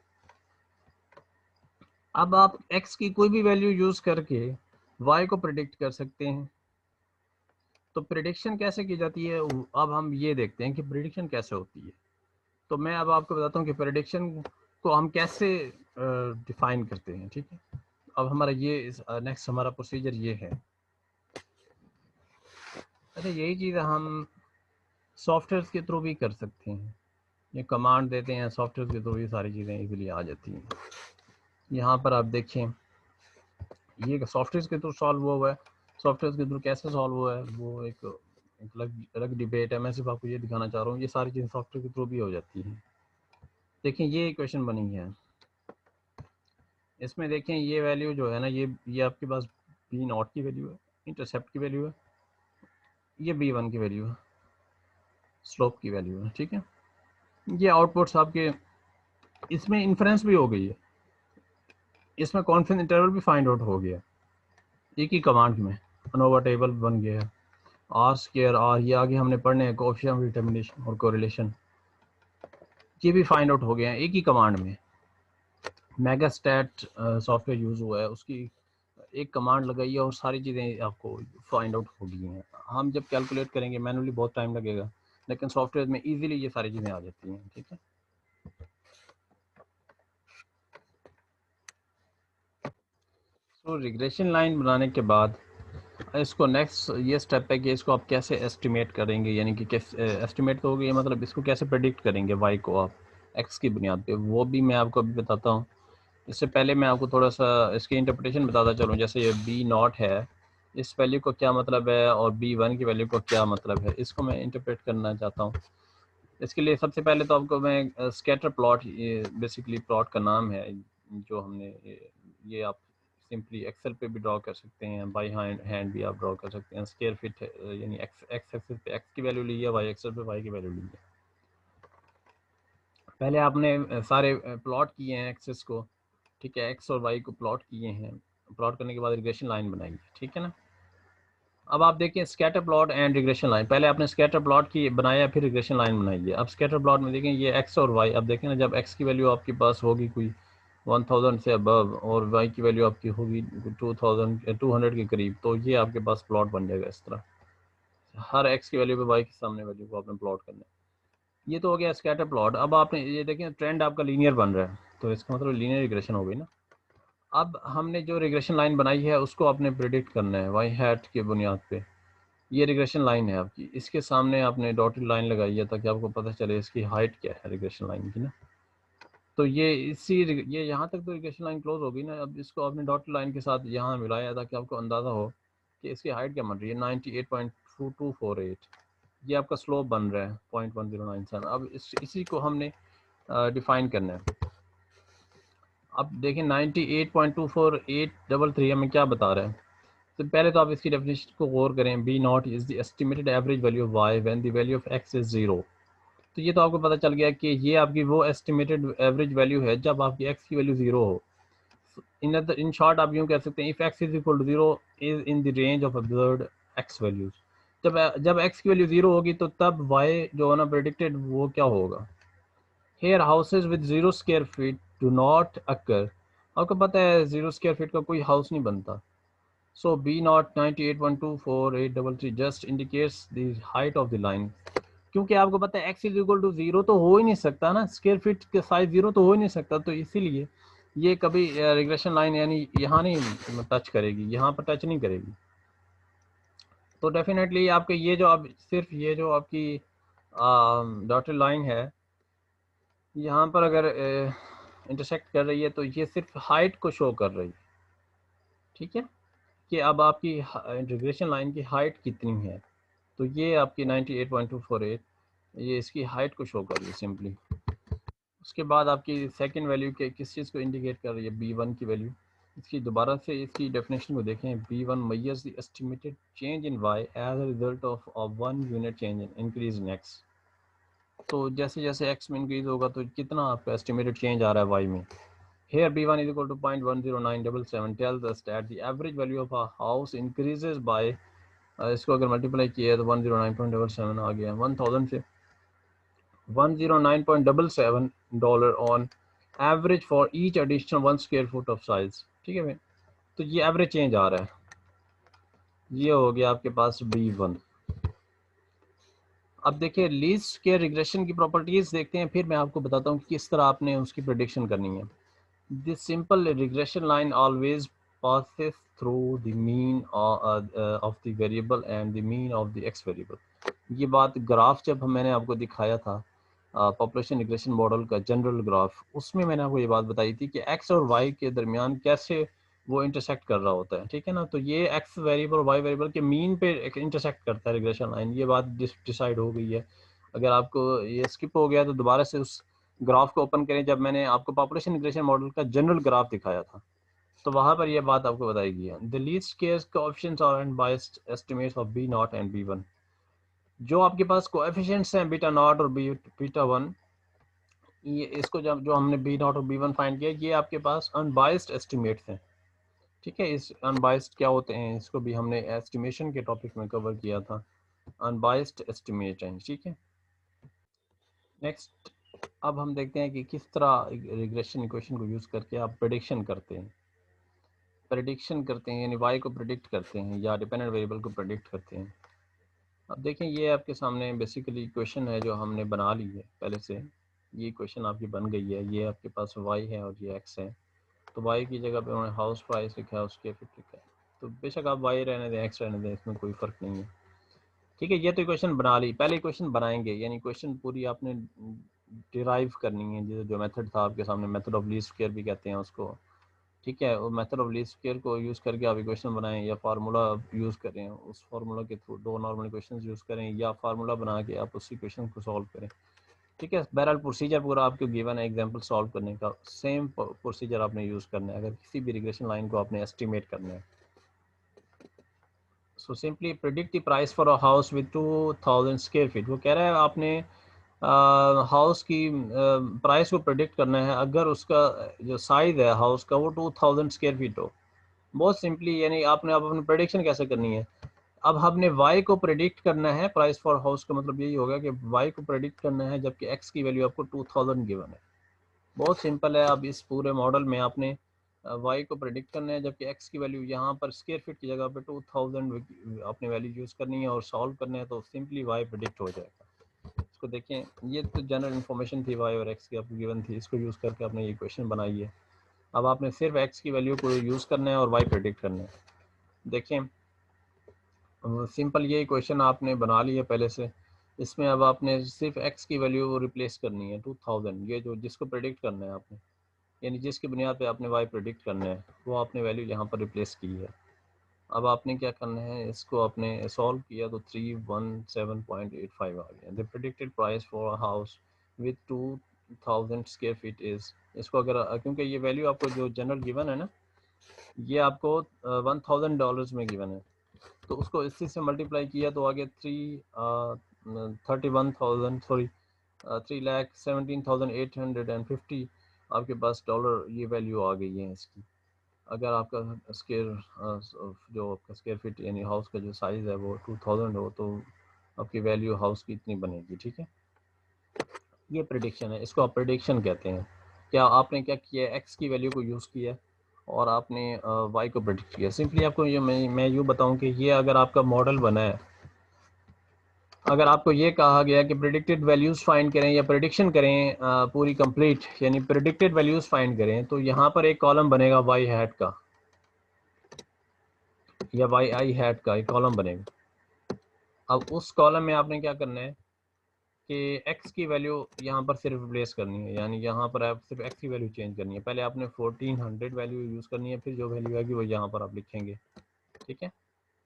अब आप एक्स की कोई भी वैल्यू यूज करके वाई को प्रिडिक्ट कर सकते हैं। तो प्रिडिक्शन कैसे की जाती है, अब हम ये देखते हैं कि प्रिडिक्शन कैसे होती है। तो मैं अब आपको बताता हूँ कि प्रेडिक्शन को हम कैसे डिफाइन करते हैं, ठीक है। अब हमारा ये नेक्स्ट हमारा प्रोसीजर ये है। अच्छा, यही चीज़ हम सॉफ्टवेयर के थ्रू भी कर सकते हैं। ये कमांड देते हैं सॉफ्टवेयर के थ्रू, ये सारी चीज़ें इजीली आ जाती हैं। यहाँ पर आप देखें ये सॉफ्टवेयर के थ्रू सॉल्व हुआ है। सॉफ्टवेयर के थ्रू कैसे सॉल्व हुआ है वो एक अलग डिबेट है। मैं सिर्फ आपको ये दिखाना चाह रहा हूँ, ये सारी चीज़ें सॉफ्टवेयर के थ्रू भी हो जाती हैं। देखें ये इक्वेशन बनी है, इसमें देखें ये वैल्यू जो है ना, ये आपके पास बी नॉट की वैल्यू है, इंटरसेप्ट की वैल्यू है, ये बी वन की वैल्यू है, स्लोप की वैल्यू है, ठीक है। ये आउटपुट्स आपके, इसमें इन्फ्रेंस भी हो गई है, इसमें कॉन्फिडेंस इंटरवल भी फाइंड आउट हो गया एक ही कमांड में। अनोवा टेबल बन गया है, आर स्केयर आर, ये आगे हमने पढ़ने हैं कोएफिशिएंट डिटर्मिनेशन और कोरिलेशन, ये भी फाइंड आउट हो गया है एक ही कमांड में। मेगास्टैट सॉफ्टवेयर यूज़ हुआ है, उसकी एक कमांड लगाई है और सारी चीज़ें आपको फाइंड आउट हो गई हैं। हम जब कैलकुलेट करेंगे मैनुअली बहुत टाइम लगेगा, लेकिन सॉफ्टवेयर में इजीली ये सारी चीज़ें आ जाती हैं, ठीक है। तो रिग्रेशन लाइन बनाने के बाद इसको नेक्स्ट ये स्टेप है कि इसको आप कैसे एस्टिमेट करेंगे, यानी कि कैसे एस्टिमेट तो हो गया, मतलब इसको कैसे प्रेडिक्ट करेंगे वाई को आप एक्स की बुनियाद पे, वो भी मैं आपको अभी बताता हूँ। इससे पहले मैं आपको थोड़ा सा इसकी इंटरप्रिटेशन बताता चलूँ। जैसे ये बी नॉट है, इस वैल्यू को क्या मतलब है और बी वन की वैल्यू को क्या मतलब है, इसको मैं इंटरप्रेट करना चाहता हूँ। इसके लिए सबसे पहले तो आपको मैं स्कैटर प्लॉट, ये बेसिकली प्लॉट का नाम है जो हमने ये आप सिंपली एक्सेल पे भी ड्रॉ कर सकते हैं, बाई हैंड भी आप ड्रॉ कर सकते हैं। स्केयर फिट यानी एक्स एक्सेस पे एक्स की वैल्यू ली है, वाई एक्सेस पे वाई की वैल्यू ली है। पहले आपने सारे प्लॉट किए हैं एक्सेस को, ठीक है, एक्स और वाई को प्लॉट किए हैं। प्लॉट करने के बाद रिग्रेशन लाइन बनाई है, ठीक है ना। अब आप देखें scatter plot and regression line. पहले आपने स्कैटर प्लॉट की बनाया, फिर रिग्रेशन लाइन बनाई है। अब स्कैटर प्लॉट में देखें ये एक्स और वाई। अब देखें ना, जब एक्स की वैल्यू आपके पास होगी कोई 1000 से अबव और वाई की वैल्यू आपकी होगी 200 के करीब, तो ये आपके पास प्लॉट बन जाएगा इस तरह। हर एक्स की वैल्यू पे वाई के सामने वैल्यू को आपने प्लॉट करना है। ये तो हो गया स्कैटर प्लॉट। अब आपने ये देखें ट्रेंड आपका लीनियर बन रहा है, तो इसका मतलब लीनियर रिग्रेशन हो गई ना। अब हमने जो रिग्रेशन लाइन बनाई है उसको आपने प्रिडिक्ट करना है वाई हैट के बुनियाद पे। ये रिग्रेशन लाइन है आपकी, इसके सामने आपने डॉटेड लाइन लगाई है ताकि आपको पता चले इसकी हाइट क्या है रिग्रेशन लाइन की ना। तो ये ये यहाँ तक तो रिग्रेशन लाइन क्लोज होगी ना। अब इसको आपने डॉटेड लाइन के साथ यहाँ मिलाया ताकि आपको अंदाज़ा हो कि इसकी हाइट क्या बन रही है, 98.2248। ये आपका स्लोप बन रहा है 0.1097। अब इसी को हमने डिफाइन करना है। अब देखें 98.24833 हमें क्या बता रहा है। तो पहले तो आप इसकी डेफिनेशन को गौर करें। B naught is the estimated average value of Y when the value of X is 0। तो ये तो आपको पता चल गया कि ये आपकी वो एस्टिमेटेड एवरेज वैल्यू है जब आपकी एक्स की वैल्यू 0 हो। इन शॉर्ट आप यूँ कह सकते हैं, if X is equal to 0 is in the range of observed X values. जब एक्स की वैल्यू 0 होगी तो तब वाई जो है ना प्रेडिक्टेड वो क्या होगा। Here houses with 0 square feet do not occur. आपको पता है 0 स्क्वायर फीट का कोई हाउस नहीं बनता। So B naught 98.24833 just indicates the height of the line। क्योंकि आपको पता है x इज इक्वल टू 0 तो हो ही नहीं सकता ना, स्क्वायर फीट के साइज 0 तो हो ही नहीं सकता। तो इसीलिए ये कभी रिग्रेशन लाइन यानी यहाँ नहीं टच करेगी, यहाँ पर टच नहीं करेगी। तो डेफिनेटली आपके ये जो अब सिर्फ ये जो आपकी डॉटेड लाइन है यहाँ पर अगर इंटरसेक्ट कर रही है तो ये सिर्फ हाइट को शो कर रही है। ठीक है, कि अब आपकी रिग्रेशन लाइन की हाइट कितनी है। तो ये आपकी 98.248 ये इसकी हाइट को शो कर रही है सिंपली। उसके बाद आपकी सेकंड वैल्यू के किस चीज़ को इंडिकेट कर रही है, B1 की वैल्यू। इसकी दोबारा से इसकी डेफिनेशन को देखें। B1 measures the estimated change in Y as a result of 1 unit change in increase in X। तो जैसे जैसे X में इंक्रीज होगा तो कितना आपका एस्टिमेटेड चेंज आ रहा है Y में। Here B1 is equal to 0.10977 tells us that the average value of a house increases by इसको अगर मल्टीप्लाई किया है तो 109.77 आ गया, 1000 से 109.77 dollar on average for each additional 1 square foot of size. ठीक है भाई, तो ये एवरेज चेंज आ रहा है। ये हो गया आपके पास B1। अब देखिए लीस्ट स्क्वायर रिग्रेशन की प्रॉपर्टीज देखते हैं, फिर मैं आपको बताता हूँ किस तरह आपने उसकी प्रेडिक्शन करनी है। This simple regression line always passes through the mean of the variable and the mean of the x variable। ये बात ग्राफ जब मैंने आपको दिखाया था पॉपुलेशन रिग्रेशन मॉडल का जनरल ग्राफ, उसमें मैंने आपको ये बात बताई थी कि x और y के दरमियान कैसे वो इंटरसेक्ट कर रहा होता है। ठीक है ना, तो ये x वेरिएबल y वेरिएबल के मीन पे इंटरसेक्ट करता है रिग्रेशन लाइन। ये बात डिसाइड हो गई है। अगर आपको ये स्किप हो गया तो दोबारा से उस ग्राफ को ओपन करें जब मैंने आपको पॉपुलेशन रिग्रेशन मॉडल का जनरल ग्राफ दिखाया था, तो वहां पर यह बात आपको बताई गई है। The least squares coefficients are unbiased estimates of B not and B1। जो आपके पास कोएफिशिएंट्स हैं बीटा नॉट और बीटा 1, ये इसको जब जो हमने बी नॉट और B1 फाइंड किया, ये आपके पास अनबायस्ड एस्टिमेट्स हैं। ठीक है, इस अनबायस्ड क्या होते हैं इसको भी हमने एस्टिमेशन के टॉपिक में कवर किया था। अनबायस्ड एस्टिमेट हैं। ठीक है, नेक्स्ट अब हम देखते हैं कि किस तरह रिग्रेशन इक्वेशन को यूज़ करके आप प्रेडिक्शन करते हैं। यानी वाई को प्रेडिक्ट करते हैं या डिपेंडेंट वेरिएबल को प्रेडिक्ट करते हैं। अब देखें ये आपके सामने बेसिकली इक्वेशन है जो हमने बना ली है पहले से। ये इक्वेशन आपकी बन गई है। ये आपके पास वाई है और ये एक्स है। तो वाई की जगह पे उन्होंने हाउस प्राइस लिखा है, उसके फिट लिखा है। तो बेशक आप वाई रहने दें एक्स रहने दें, इसमें कोई फ़र्क नहीं है। ठीक है, ये तो इक्वेशन बना ली। पहले इक्वेशन बनाएंगे, यानी इक्वेशन पूरी आपने डिराइव करनी है। जो मेथड था आपके सामने, मेथड ऑफ लीस्ट स्क्वायर भी कहते हैं उसको। ठीक है, वो मेथड ऑफ लीस्ट स्क्वायर को यूज़ करके आप इक्वेशन बनाएं या फार्मूला यूज़ करें, उस फार्मूला के थ्रू दो नॉर्मल इक्वेशन यूज़ करें या फार्मूला बना के आप उस इक्वेशन को सॉल्व करें। ठीक है, बहरहाल प्रोसीजर पूरा आपको गिवन है एग्जांपल सॉल्व करने का। सेम प्रोसीजर आपने यूज़ करना है अगर किसी भी रिग्रेशन लाइन को आपने एस्टिमेट करना है। So simply predict the price for a house with 2000 square feet. वो कह रहा है आपने हाउस की प्राइस को प्रिडिक्ट करना है अगर उसका जो साइज़ है हाउस का वो 2000 स्क्वायर फीट हो। बहुत सिंपली, यानी आपने अब अपनी प्रेडिक्शन कैसे करनी है। अब हमने y को प्रेडिक्ट करना है, प्राइस फॉर हाउस का मतलब यही होगा कि y को प्रेडिक्ट करना है जबकि x की वैल्यू आपको 2000 गिवन है। बहुत सिंपल है। अब इस पूरे मॉडल में आपने y को प्रेडिक्ट करना है जबकि x की वैल्यू यहाँ पर स्क्वायर फीट की जगह पे 2000 आपने वैल्यू यूज़ करनी है और सॉल्व करना है, तो सिंपली y प्रेडिक्ट हो जाएगा। इसको देखें, ये तो जनरल इन्फॉर्मेशन थी y और x की आपको गिवन थी, इसको यूज़ करके आपने ये क्वेश्चन बनाई है। अब आपने सिर्फ x की वैल्यू को यूज़ करना है और y प्रेडिक्ट करना है। देखें, सिंपल ये क्वेश्चन आपने बना लिया पहले से। इसमें अब आपने सिर्फ x की वैल्यू रिप्लेस करनी है 2000, ये जो जिसको प्रेडिक्ट करना है आपने, यानी जिसकी बुनियाद पे आपने y प्रेडिक्ट करना है, वो आपने वैल्यू यहाँ पर रिप्लेस की है। अब आपने क्या करना है, इसको आपने सॉल्व किया तो 317.85 आ गया। The predicted price for a house with 2000 square feet is, इसको अगर क्योंकि ये वैल्यू आपको जो जनरल गिवन है ना, ये आपको $1000 में गिवन है, तो उसको इसी से मल्टीप्लाई किया तो आगे 3,17,850 आपके पास डॉलर ये वैल्यू आ गई है इसकी। अगर आपका स्क्वायर जो आपका स्क्वायर फीट यानी हाउस का जो साइज़ है वो 2000 हो, तो आपकी वैल्यू हाउस की इतनी बनेगी। ठीक है, ये प्रेडिक्शन है, इसको आप प्रेडिक्शन कहते हैं। क्या आपने क्या किया, एक्स की वैल्यू को यूज़ किया और आपने वाई को प्रेडिक्ट किया। सिंपली आपको ये मैं यूँ बताऊँ कि ये अगर आपका मॉडल बना है, अगर आपको ये कहा गया कि प्रेडिक्टेड वैल्यूज़ फाइंड करें या प्रेडिक्शन करें पूरी कंप्लीट, यानी प्रेडिक्टेड वैल्यूज़ फाइंड करें, तो यहाँ पर एक कॉलम बनेगा वाई हैट का या वाई आई हैट का एक कॉलम बनेगा। अब उस कॉलम में आपने क्या करना है कि x की वैल्यू यहाँ पर सिर्फ रिप्लेस करनी है, यानी यहाँ पर आप सिर्फ x की वैल्यू चेंज करनी है। पहले आपने 1400 वैल्यू यूज़ करनी है, फिर जो वैल्यू आएगी वो यहाँ पर आप लिखेंगे। ठीक है,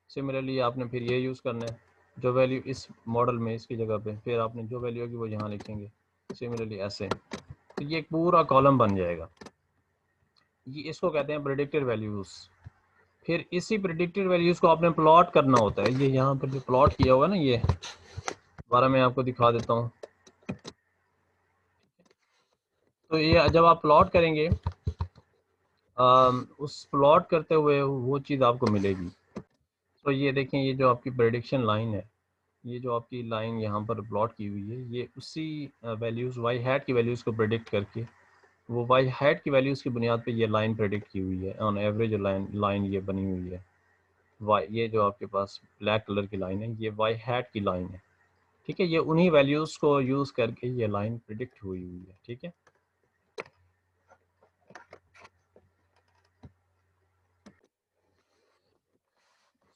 सिमिलरली आपने फिर ये यूज़ करना है, जो वैल्यू इस मॉडल में इसकी जगह पे, फिर आपने जो वैल्यू होगी वो यहाँ लिखेंगे। सिमिलरली ऐसे, तो ये एक पूरा कॉलम बन जाएगा। ये इसको कहते हैं प्रेडिक्टेड वैल्यूज़। फिर इसी प्रेडिक्टेड वैल्यूज़ को आपने प्लॉट करना होता है। ये यहाँ पर जो प्लॉट किया हुआ है ना, ये दोबारा मैं आपको दिखा देता हूँ। तो ये जब आप प्लॉट करेंगे, उस प्लॉट करते हुए वो चीज़ आपको मिलेगी। तो ये देखें, ये जो आपकी प्रेडिक्शन लाइन है, ये जो आपकी लाइन यहाँ पर प्लॉट की हुई है, ये उसी वैल्यूज़ वाई हैट की वैल्यूज़ को प्रेडिक्ट करके, वो वाई हैट की वैल्यूज़ की बुनियाद पे ये लाइन प्रेडिक्ट की हुई है। ऑन एवरेज लाइन ये बनी हुई है। वाई, ये जो आपके पास ब्लैक कलर की लाइन है, ये वाई हैट की लाइन है। ठीक है, ये उन्हीं वैल्यूज़ को यूज़ करके ये लाइन प्रेडिक्ट हुई हुई है। ठीक है,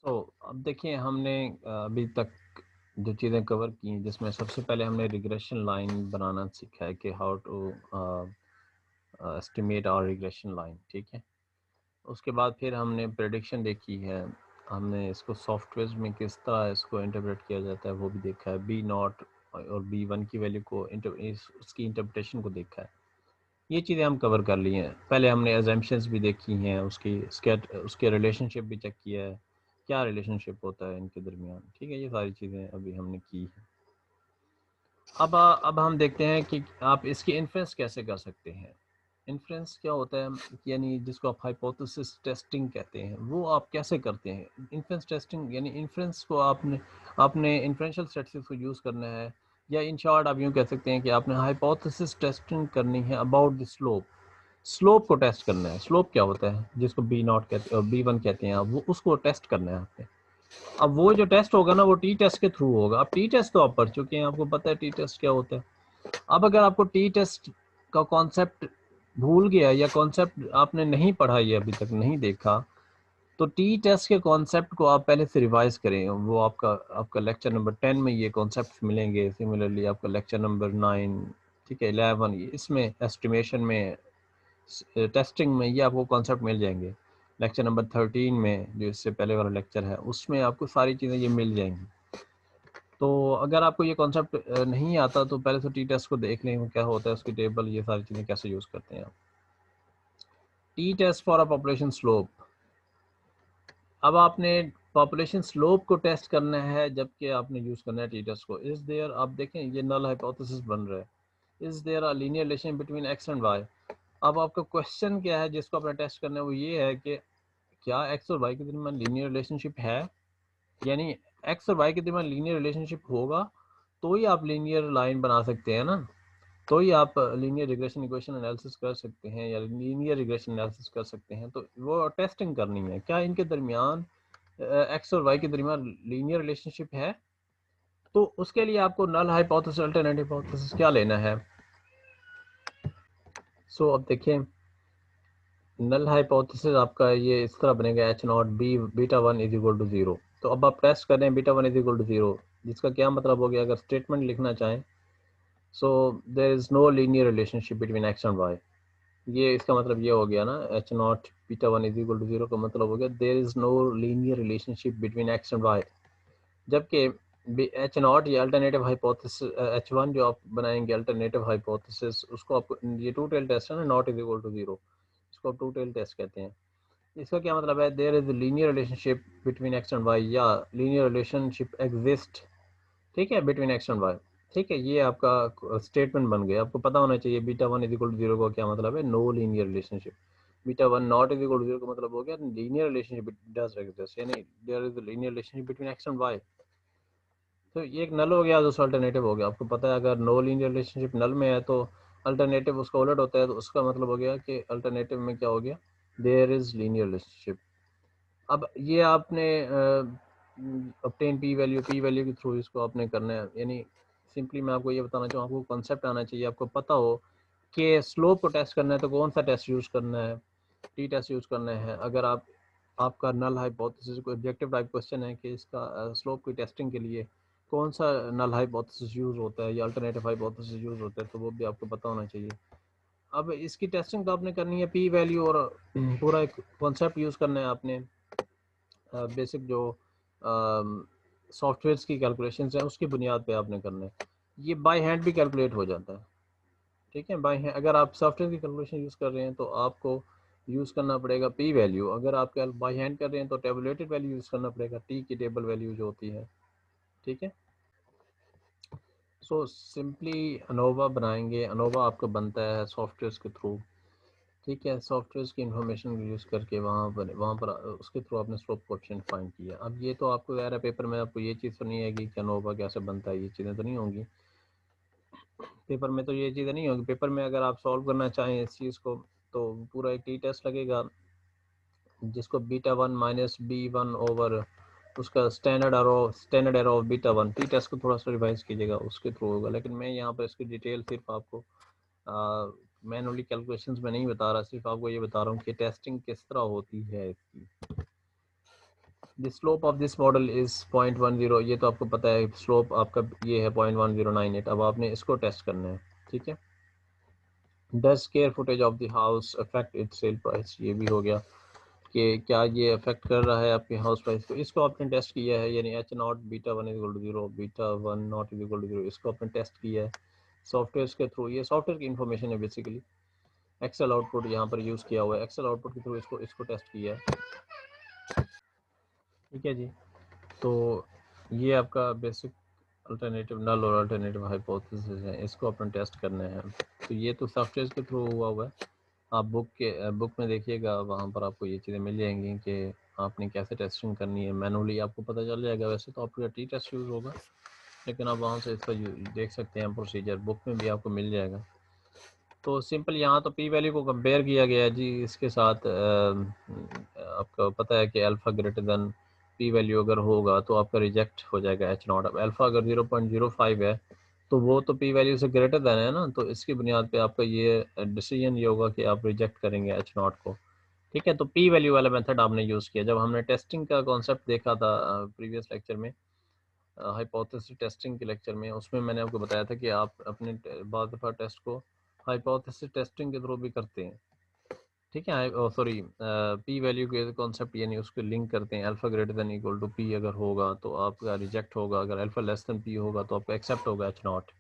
तो अब देखिए, हमने अभी तक जो चीज़ें कवर की, जिसमें सबसे पहले हमने रिग्रेशन लाइन बनाना सीखा है कि how to estimate our regression line. ठीक है, उसके बाद फिर हमने प्रेडिक्शन देखी है, हमने इसको सॉफ्टवेयर में किस तरह इसको इंटरप्रेट किया जाता है वो भी देखा है। बी नॉट और बी वन की वैल्यू को उसकी इंटरप्रिटेशन को देखा है। ये चीज़ें हम कवर कर ली हैं। पहले हमने एजम्पशंस भी देखी हैं, उसके रिलेशनशिप भी चेक किया है, क्या रिलेशनशिप होता है इनके दरमियान। ठीक है, ये सारी चीज़ें अभी हमने की हैं। अब हम देखते हैं कि आप इसकी इन्फ्रेंस कैसे कर सकते हैं। इन्फ्रेंस क्या होता है, यानी जिसको आप हाइपोथेसिस टेस्टिंग कहते हैं, वो आप कैसे करते हैं। इन्फ्रेंस टेस्टिंग यानी इन्फ्रेंस को आपने इन्फ्रेंशियल स्टैटिस्टिक्स को यूज़ करना है, या इन शॉर्ट आप यूँ कह सकते हैं कि आपने हाइपोथेसिस टेस्टिंग करनी है अबाउट द स्लोप। स्लोप को टेस्ट करना है। स्लोप क्या होता है, जिसको बी नॉट कहते हैं और बी वन कहते हैं, वो उसको टेस्ट करना है आपने। अब वो जो टेस्ट होगा ना, वो टी टेस्ट के थ्रू होगा। अब टी टेस्ट तो आप पढ़ चुके हैं, आपको पता है टी टेस्ट क्या होता है। अब अगर आपको टी टेस्ट का कॉन्सेप्ट भूल गया या कॉन्सेप्ट आपने नहीं पढ़ा या अभी तक नहीं देखा, तो टी टेस्ट के कॉन्सेप्ट को आप पहले से रिवाइज करें। वो आपका लेक्चर नंबर 10 में ये कॉन्सेप्ट मिलेंगे। सिमिलरली आपका लेक्चर नंबर 9, ठीक है, 11, इसमें एस्टिमेशन में टेस्टिंग में ये आपको कॉन्सेप्ट मिल जाएंगे। लेक्चर नंबर 13 में जो इससे पहले वाला लेक्चर है, उसमें आपको सारी चीज़ें ये मिल जाएंगी। तो अगर आपको ये कॉन्सेप्ट नहीं आता तो पहले तो टी टेस्ट को देख लें क्या होता है, उसकी टेबल, ये सारी चीज़ें कैसे यूज़ करते हैं आप। T test for a population slope. अब आपने पॉपुलेशन स्लोप को टेस्ट करना है, जबकि आपने यूज़ करना है टी टेस्ट को। इज़ देयर, आप देखें ये नल हाइपोथेसिस बन रहा है। Is there a linear relation between X and Y. अब आपका क्वेश्चन क्या है जिसको आपने टेस्ट करना है, वो ये है कि क्या एक्स और वाई के दरमियान लीनियर रिलेशनशिप है। यानी एक्स और वाई के दरमियान लीनियर रिलेशनशिप होगा तो ही आप लीनियर लाइन बना सकते हैं ना, तो ही आप लीनियर रिग्रेशन इक्वेशन एनालिसिस कर सकते हैं या लीनियर रिग्रेशन एनालिसिस कर सकते हैं। तो वो टेस्टिंग करनी है, क्या इनके दरमियान एक्स और वाई के दरमियान लीनियर रिलेशनशिप है। तो उसके लिए आपको नल हाइपोथेसिस अल्टरनेटिव हाइपोथेसिस क्या लेना है। सो अब देखें, नल हाइपोथेसिस आपका ये इस तरह बनेगा H naught B beta one is equal to zero. तो अब आप टेस्ट करें beta one is equal to zero, जिसका क्या मतलब हो गया, अगर स्टेटमेंट लिखना चाहें so there is no linear relationship between X and Y. ये इसका मतलब ये हो गया ना, H naught beta one is equal to zero का मतलब हो गया there is no linear relationship between X and Y. जबकि एच नॉट या अल्टरनेटिव हाइपोथेसिस एच वन जो आप बनाएंगे अल्टरनेटिव हाइपोथेसिस, उसको आप ये टू टेल टेस्ट है ना, naught is equal to zero, इसको आप टू टेल टेस्ट कहते हैं। इसका क्या मतलब है, there is linear relationship between X and Y या लीनियर रिलेशनशिप एग्जिस्ट, ठीक है, बिटवीन एक्स एंड वाई। ठीक है, ये आपका स्टेटमेंट बन गया। आपको पता होना चाहिए beta one is equal to zero का क्या मतलब है, no linear relationship. Beta one naught is equal to zero का मतलब हो गया लीनियर रिलेशनशिप डज एग्जिस्ट, यानी there is linear relationship between X and Y. तो ये एक नल हो गया, दूसरा अल्टरनेटिव हो गया। आपको पता है अगर नो लीनियर रिलेशनशिप नल में है तो अल्टरनेटिव उसका उलट होता है, तो उसका मतलब हो गया कि अल्टरनेटिव में क्या हो गया, देयर इज लीनियर रिलेशनशिप। अब ये आपने ऑब्टेन पी वैल्यू के थ्रू इसको आपने करना है, यानी सिंपली मैं आपको ये बताना चाहूँ, आपको कॉन्सेप्ट आना चाहिए, आपको पता हो कि स्लोप को टेस्ट करना है तो कौन सा टेस्ट यूज़ करना है, टी टेस्ट यूज़ करना है। अगर आप आपका नल हाइपोथेसिस को ऑब्जेक्टिव टाइप क्वेश्चन है कि इसका स्लोप की टेस्टिंग के लिए कौन सा नल हाइपोथेसिस यूज़ होता है या अल्टरनेटिव हाइपोथेसिस यूज़ होता है, तो वो भी आपको पता होना चाहिए। अब इसकी टेस्टिंग तो आपने करनी है पी वैल्यू और पूरा एक कॉन्सेप्ट यूज़ करना है आपने, बेसिक जो सॉफ्टवेयर्स की कैलकुलेशंस हैं उसकी बुनियाद पे आपने करना है। ये बाय हैंड भी कैलकुलेट हो जाता है, ठीक है, बाय हैंड। अगर आप सॉफ्टवेयर की कैलकुलेशन यूज़ कर रहे हैं तो आपको यूज़ करना पड़ेगा पी वैल्यू, अगर आप बाय हैंड कर रहे हैं तो टेबुलेटेड वैल्यू यूज़ करना पड़ेगा, टी की टेबल वैल्यू जो होती है, ठीक है। सो सिंपली अनोवा बनाएंगे, अनोवा आपका बनता है सॉफ्टवेयर्स के थ्रू, ठीक है, सॉफ्टवेयर की इन्फॉर्मेशन यूज़ करके वहाँ पर उसके थ्रू आपने स्लोप कोएफिशिएंट फाइंड किया। अब ये तो आपको यार पेपर में आपको ये चीज़ तो नहीं आएगी कि अनोवा कैसे बनता है, ये चीज़ें तो नहीं होंगी पेपर में, तो ये चीज़ें नहीं होंगी पेपर में। अगर आप सॉल्व करना चाहें इस चीज़ को तो पूरा एक टी टेस्ट लगेगा, जिसको beta one minus B one over उसका standard error of beta one, T test को थोड़ा सा रिवाइज कीजिएगा, उसके थ्रू होगा। लेकिन मैं यहाँ पर इसकी डिटेल सिर्फ आपको मैनुअली कैलकुलेशंस में नहीं बता रहा, सिर्फ आपको ये बता रहा हूँ कि टेस्टिंग किस तरह होती है इसकी। The slope of this model is 0.10, ये तो आपको पता है स्लोप आपका ये है 0.1098। अब आपने इसको टेस्ट करना है, ठीक है। Does square footage of the house affect it's sale price, ये भी हो गया कि क्या ये अफेक्ट कर रहा है आपके हाउस प्राइस को, इसको आपने टेस्ट किया है, यानी H naught beta one is equal to zero, beta one naught is equal to zero, इसको आपने टेस्ट किया है सॉफ्टवेयर के थ्रू। ये सॉफ्टवेयर की इन्फॉर्मेशन है बेसिकली, एक्सेल आउटपुट यहाँ पर यूज़ किया हुआ है, एक्सेल आउटपुट के थ्रू इसको इसको टेस्ट किया है, ठीक है जी। तो ये आपका बेसिक अल्टरनेटिव नल और अल्टरनेटिव हाइपोथेसिस है, इसको अपन टेस्ट करना है। तो ये तो सॉफ्टवेयर के थ्रू हुआ है, आप बुक में देखिएगा, वहाँ पर आपको ये चीज़ें मिल जाएंगी कि आपने कैसे टेस्टिंग करनी है, मैनुअली आपको पता चल जाएगा। वैसे तो आपका टी टेस्ट यूज़ होगा, लेकिन आप वहाँ से इसका देख सकते हैं प्रोसीजर, बुक में भी आपको मिल जाएगा। तो सिंपल यहाँ तो पी वैल्यू को कंपेयर किया गया है जी इसके साथ, आपको पता है कि alpha greater then P value अगर होगा तो आपका रिजेक्ट हो जाएगा एच नॉट। अब अल्फ़ा अगर 0.05 है तो वो तो पी वैल्यू से ग्रेटर देन है ना, तो इसकी बुनियाद पे आपका ये डिसीजन ये होगा कि आप रिजेक्ट करेंगे एच नॉट को, ठीक है। तो पी वैल्यू वाला मेथड आपने यूज़ किया। जब हमने टेस्टिंग का कॉन्सेप्ट देखा था प्रीवियस लेक्चर में, हाइपोथेसिस टेस्टिंग के लेक्चर में, उसमें मैंने आपको बताया था कि आप अपने बाद दफ़ा टेस्ट को हाइपोथेसिस टेस्टिंग के थ्रू भी करते हैं, ठीक है, सॉरी पी वैल्यू के कॉन्सेप्ट यानी उसको लिंक करते हैं, alpha greater than equal to P अगर होगा तो आपका रिजेक्ट होगा, अगर अल्फ़ा लेस देन पी होगा तो आपका एक्सेप्ट होगा एच नॉट।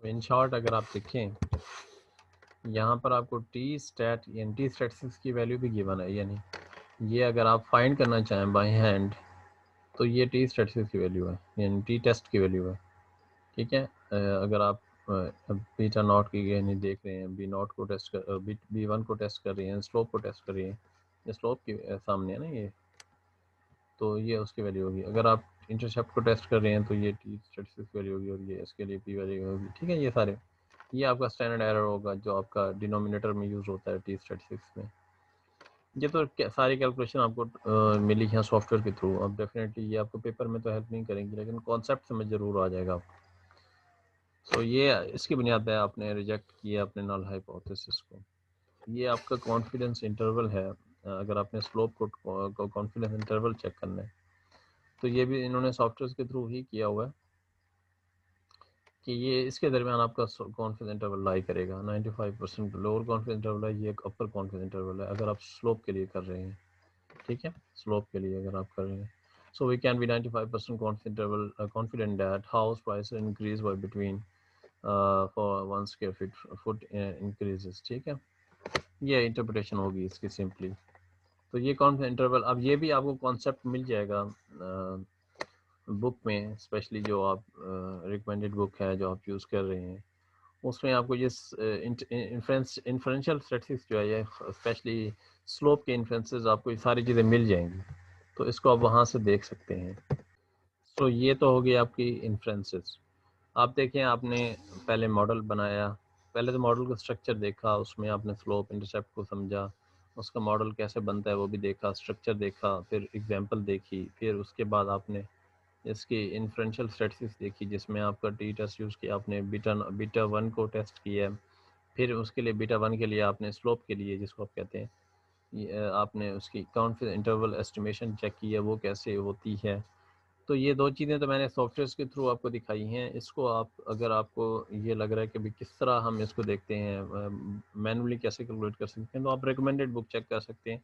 इन शॉर्ट अगर आप देखें यहाँ पर आपको टी स्टैट यानी टी स्टैटिस्टिक्स की वैल्यू भी गिवन है, यानी ये अगर आप फाइंड करना चाहें बाय हैंड तो ये टी स्टैटिस्टिक्स की वैल्यू है, यानी टी टेस्ट की वैल्यू है, ठीक है। अगर आप बीटा नॉट की यानी देख रहे हैं, बी नॉट को टेस्ट कर बी वन को टेस्ट कर रही हैं, स्लोप को टेस्ट कर रही हैं, ये स्लोप के सामने है ना, ये तो ये उसकी वैल्यू होगी। अगर आप इंटरसेप्ट को टेस्ट कर रहे हैं तो ये T36 वैल्यू होगी और ये इसके लिए P वैल्यू होगी। ठीक है, ये सारे ये आपका स्टैंडर्ड एरर होगा जो आपका डिनोमिनेटर में यूज़ होता है T36 में। ये तो सारी कैलकुलेशन आपको मिली है सॉफ्टवेयर के थ्रू। अब डेफिनेटली ये आपको पेपर में तो हेल्प नहीं करेंगी, लेकिन कॉन्सेप्ट समझ ज़रूर आ जाएगा आपको। तो ये इसकी बुनियाद पे आपने रिजेक्ट किया अपने नल हाइपोथेसिस को। ये आपका कॉन्फिडेंस इंटरवल है। अगर आपने स्लोप को कॉन्फिडेंस इंटरवल चेक करना है तो ये भी इन्होंने सॉफ्टवेयर के थ्रू ही किया हुआ है कि ये इसके दरमियान आपका कॉन्फिडेंस इंटरवल लाई करेगा। 95% लोअर कॉन्फिडेंस इंटरवल है, ये एक अपर कॉन्फिडेंस इंटरवल है अगर आप स्लोप के लिए कर रहे हैं। ठीक है, स्लोप के लिए अगर आप कर रहे हैं so we can be 95% confident that house prices increase by between for 1 square foot increases। ठीक है, ये इंटरप्रिटेशन होगी इसकी सिंपली। तो ये कॉन्फिडेंस इंटरवल, अब ये भी आपको कॉन्सेप्ट मिल जाएगा बुक में, स्पेशली जो आप रिकमेंडेड बुक है जो आप यूज़ कर रहे हैं उसमें आपको ये इन्फ्रेंशियल स्टैटिस्टिक्स जो है ये स्पेशली स्लोप के इन्फ्रेंसेस आपको ये सारी चीज़ें मिल जाएंगी, तो इसको आप वहाँ से देख सकते हैं। तो ये तो हो गई आपकी इन्फ्रेंसेस। आप देखें, आपने पहले मॉडल बनाया, पहले तो मॉडल का स्ट्रक्चर देखा, उसमें आपने स्लोप इंटरसेप्ट को समझा, उसका मॉडल कैसे बनता है वो भी देखा, स्ट्रक्चर देखा, फिर एग्जांपल देखी, फिर उसके बाद आपने इसकी इन्फ्रेंशियल स्टैटिस्टिक्स देखी जिसमें आपका टी टेस्ट यूज़ किया, आपने बीटा वन को टेस्ट किया, फिर उसके लिए बीटा वन के लिए आपने स्लोप के लिए जिसको आप कहते हैं आपने उसकी कॉन्फिडेंस इंटरवल एस्टिमेशन चेक की है वो कैसे होती है। तो ये दो चीज़ें तो मैंने सॉफ्टवेयर के थ्रू आपको दिखाई हैं। इसको आप अगर आपको ये लग रहा है कि भाई किस तरह हम इसको देखते हैं मैनुअली कैसे कैलकुलेट कर सकते हैं, तो आप रिकमेंडेड बुक चेक कर सकते हैं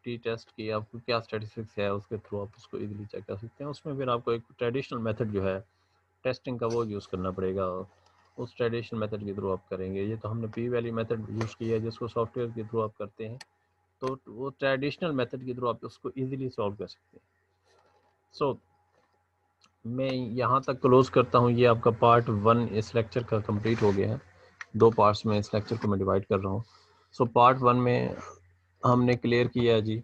टी टेस्ट की, आपको क्या स्टैटिस्टिक्स है उसके थ्रू आप उसको इजीली चेक कर सकते हैं। उसमें फिर आपको एक ट्रेडिशनल मेथड जो है टेस्टिंग का वो यूज़ करना पड़ेगा, उस ट्रेडिशनल मेथड के थ्रू आप करेंगे। ये तो हमने पी वैली मेथड यूज़ किया है जिसको सॉफ्टवेयर के थ्रू आप करते हैं, तो वो ट्रेडिशनल मेथड के थ्रू आप उसको ईजिली सॉल्व कर सकते हैं। सो मैं यहाँ तक क्लोज़ करता हूँ। ये आपका पार्ट 1 इस लेक्चर का कंप्लीट हो गया है। 2 पार्ट्स में इस लेक्चर को मैं डिवाइड कर रहा हूँ। सो पार्ट 1 में हमने क्लियर किया है जी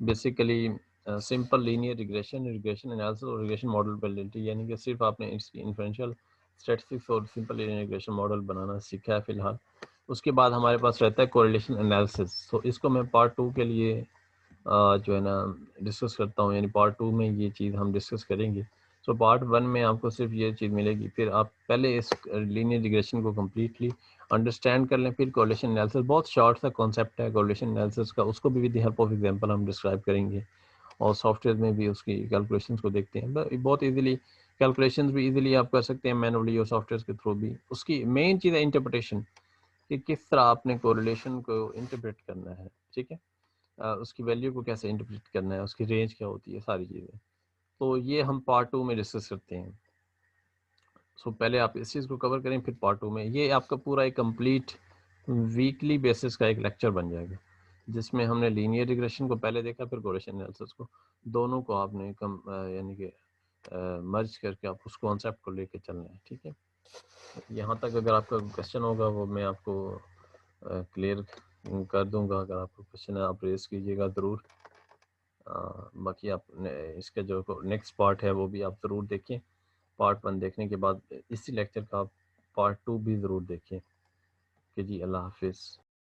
basically simple linear regression analysis और रिग्रेशन मॉडल वैलिडिटी, यानी कि सिर्फ आपने इसकी इन्फ्रेंशियल स्टैटिस्टिक्स और सिंपल लीनियर रिग्रेशन मॉडल बनाना सीखा है फ़िलहाल। उसके बाद हमारे पास रहता है कोरिलेशन एनालिसिस। तो इसको मैं पार्ट 2 के लिए जो है ना डिस्कस करता हूँ, यानी पार्ट 2 में ये चीज़ हम डिस्कस करेंगे। सो पार्ट 1 में आपको सिर्फ ये चीज़ मिलेगी, फिर आप पहले इस लीनियर रिग्रेशन को कम्प्लीटली अंडरस्टैंड कर लें, फिर कोरिलेशन एनालिसिस बहुत शॉर्ट सा कॉन्सेप्ट है कोरिलेशन एनालिसिस का, उसको भी with the help of example हम डिस्क्राइब करेंगे और सॉफ्टवेयर में भी उसकी कैलकुलेशंस को देखते हैं। बहुत इजीली कैलकुलेशंस भी इजीली आप कर सकते हैं मैनुअली और सॉफ्टवेयर के थ्रू भी। उसकी मेन चीज़ है इंटरप्रिटेशन, कि किस तरह आपने कोरिलेशन को इंटरप्रेट करना है। ठीक है, उसकी वैल्यू को कैसे इंटरप्रेट करना है, उसकी रेंज क्या होती है, सारी चीज़ें। तो ये हम पार्ट 2 में डिस्कस करते हैं। सो पहले आप इस चीज़ को कवर करें, फिर पार्ट 2 में ये आपका पूरा एक कंप्लीट वीकली बेसिस का एक लेक्चर बन जाएगा जिसमें हमने लीनियर रिग्रेशन को पहले देखा, फिर कोरिलेशन एनालिसिस को, दोनों को आपने यानी कि मर्ज करके आप उस कॉन्सेप्ट को लेके चलना है। ठीक है, यहाँ तक अगर आपका क्वेश्चन होगा वो मैं आपको क्लियर कर दूंगा। अगर आपको क्वेश्चन है आप रेस कीजिएगा ज़रूर। बाकी आप इसका जो नेक्स्ट पार्ट है वो भी आप ज़रूर देखें। पार्ट 1 देखने के बाद इसी लेक्चर का आप पार्ट 2 भी ज़रूर देखें। कि जी अल्लाह हाफिज़।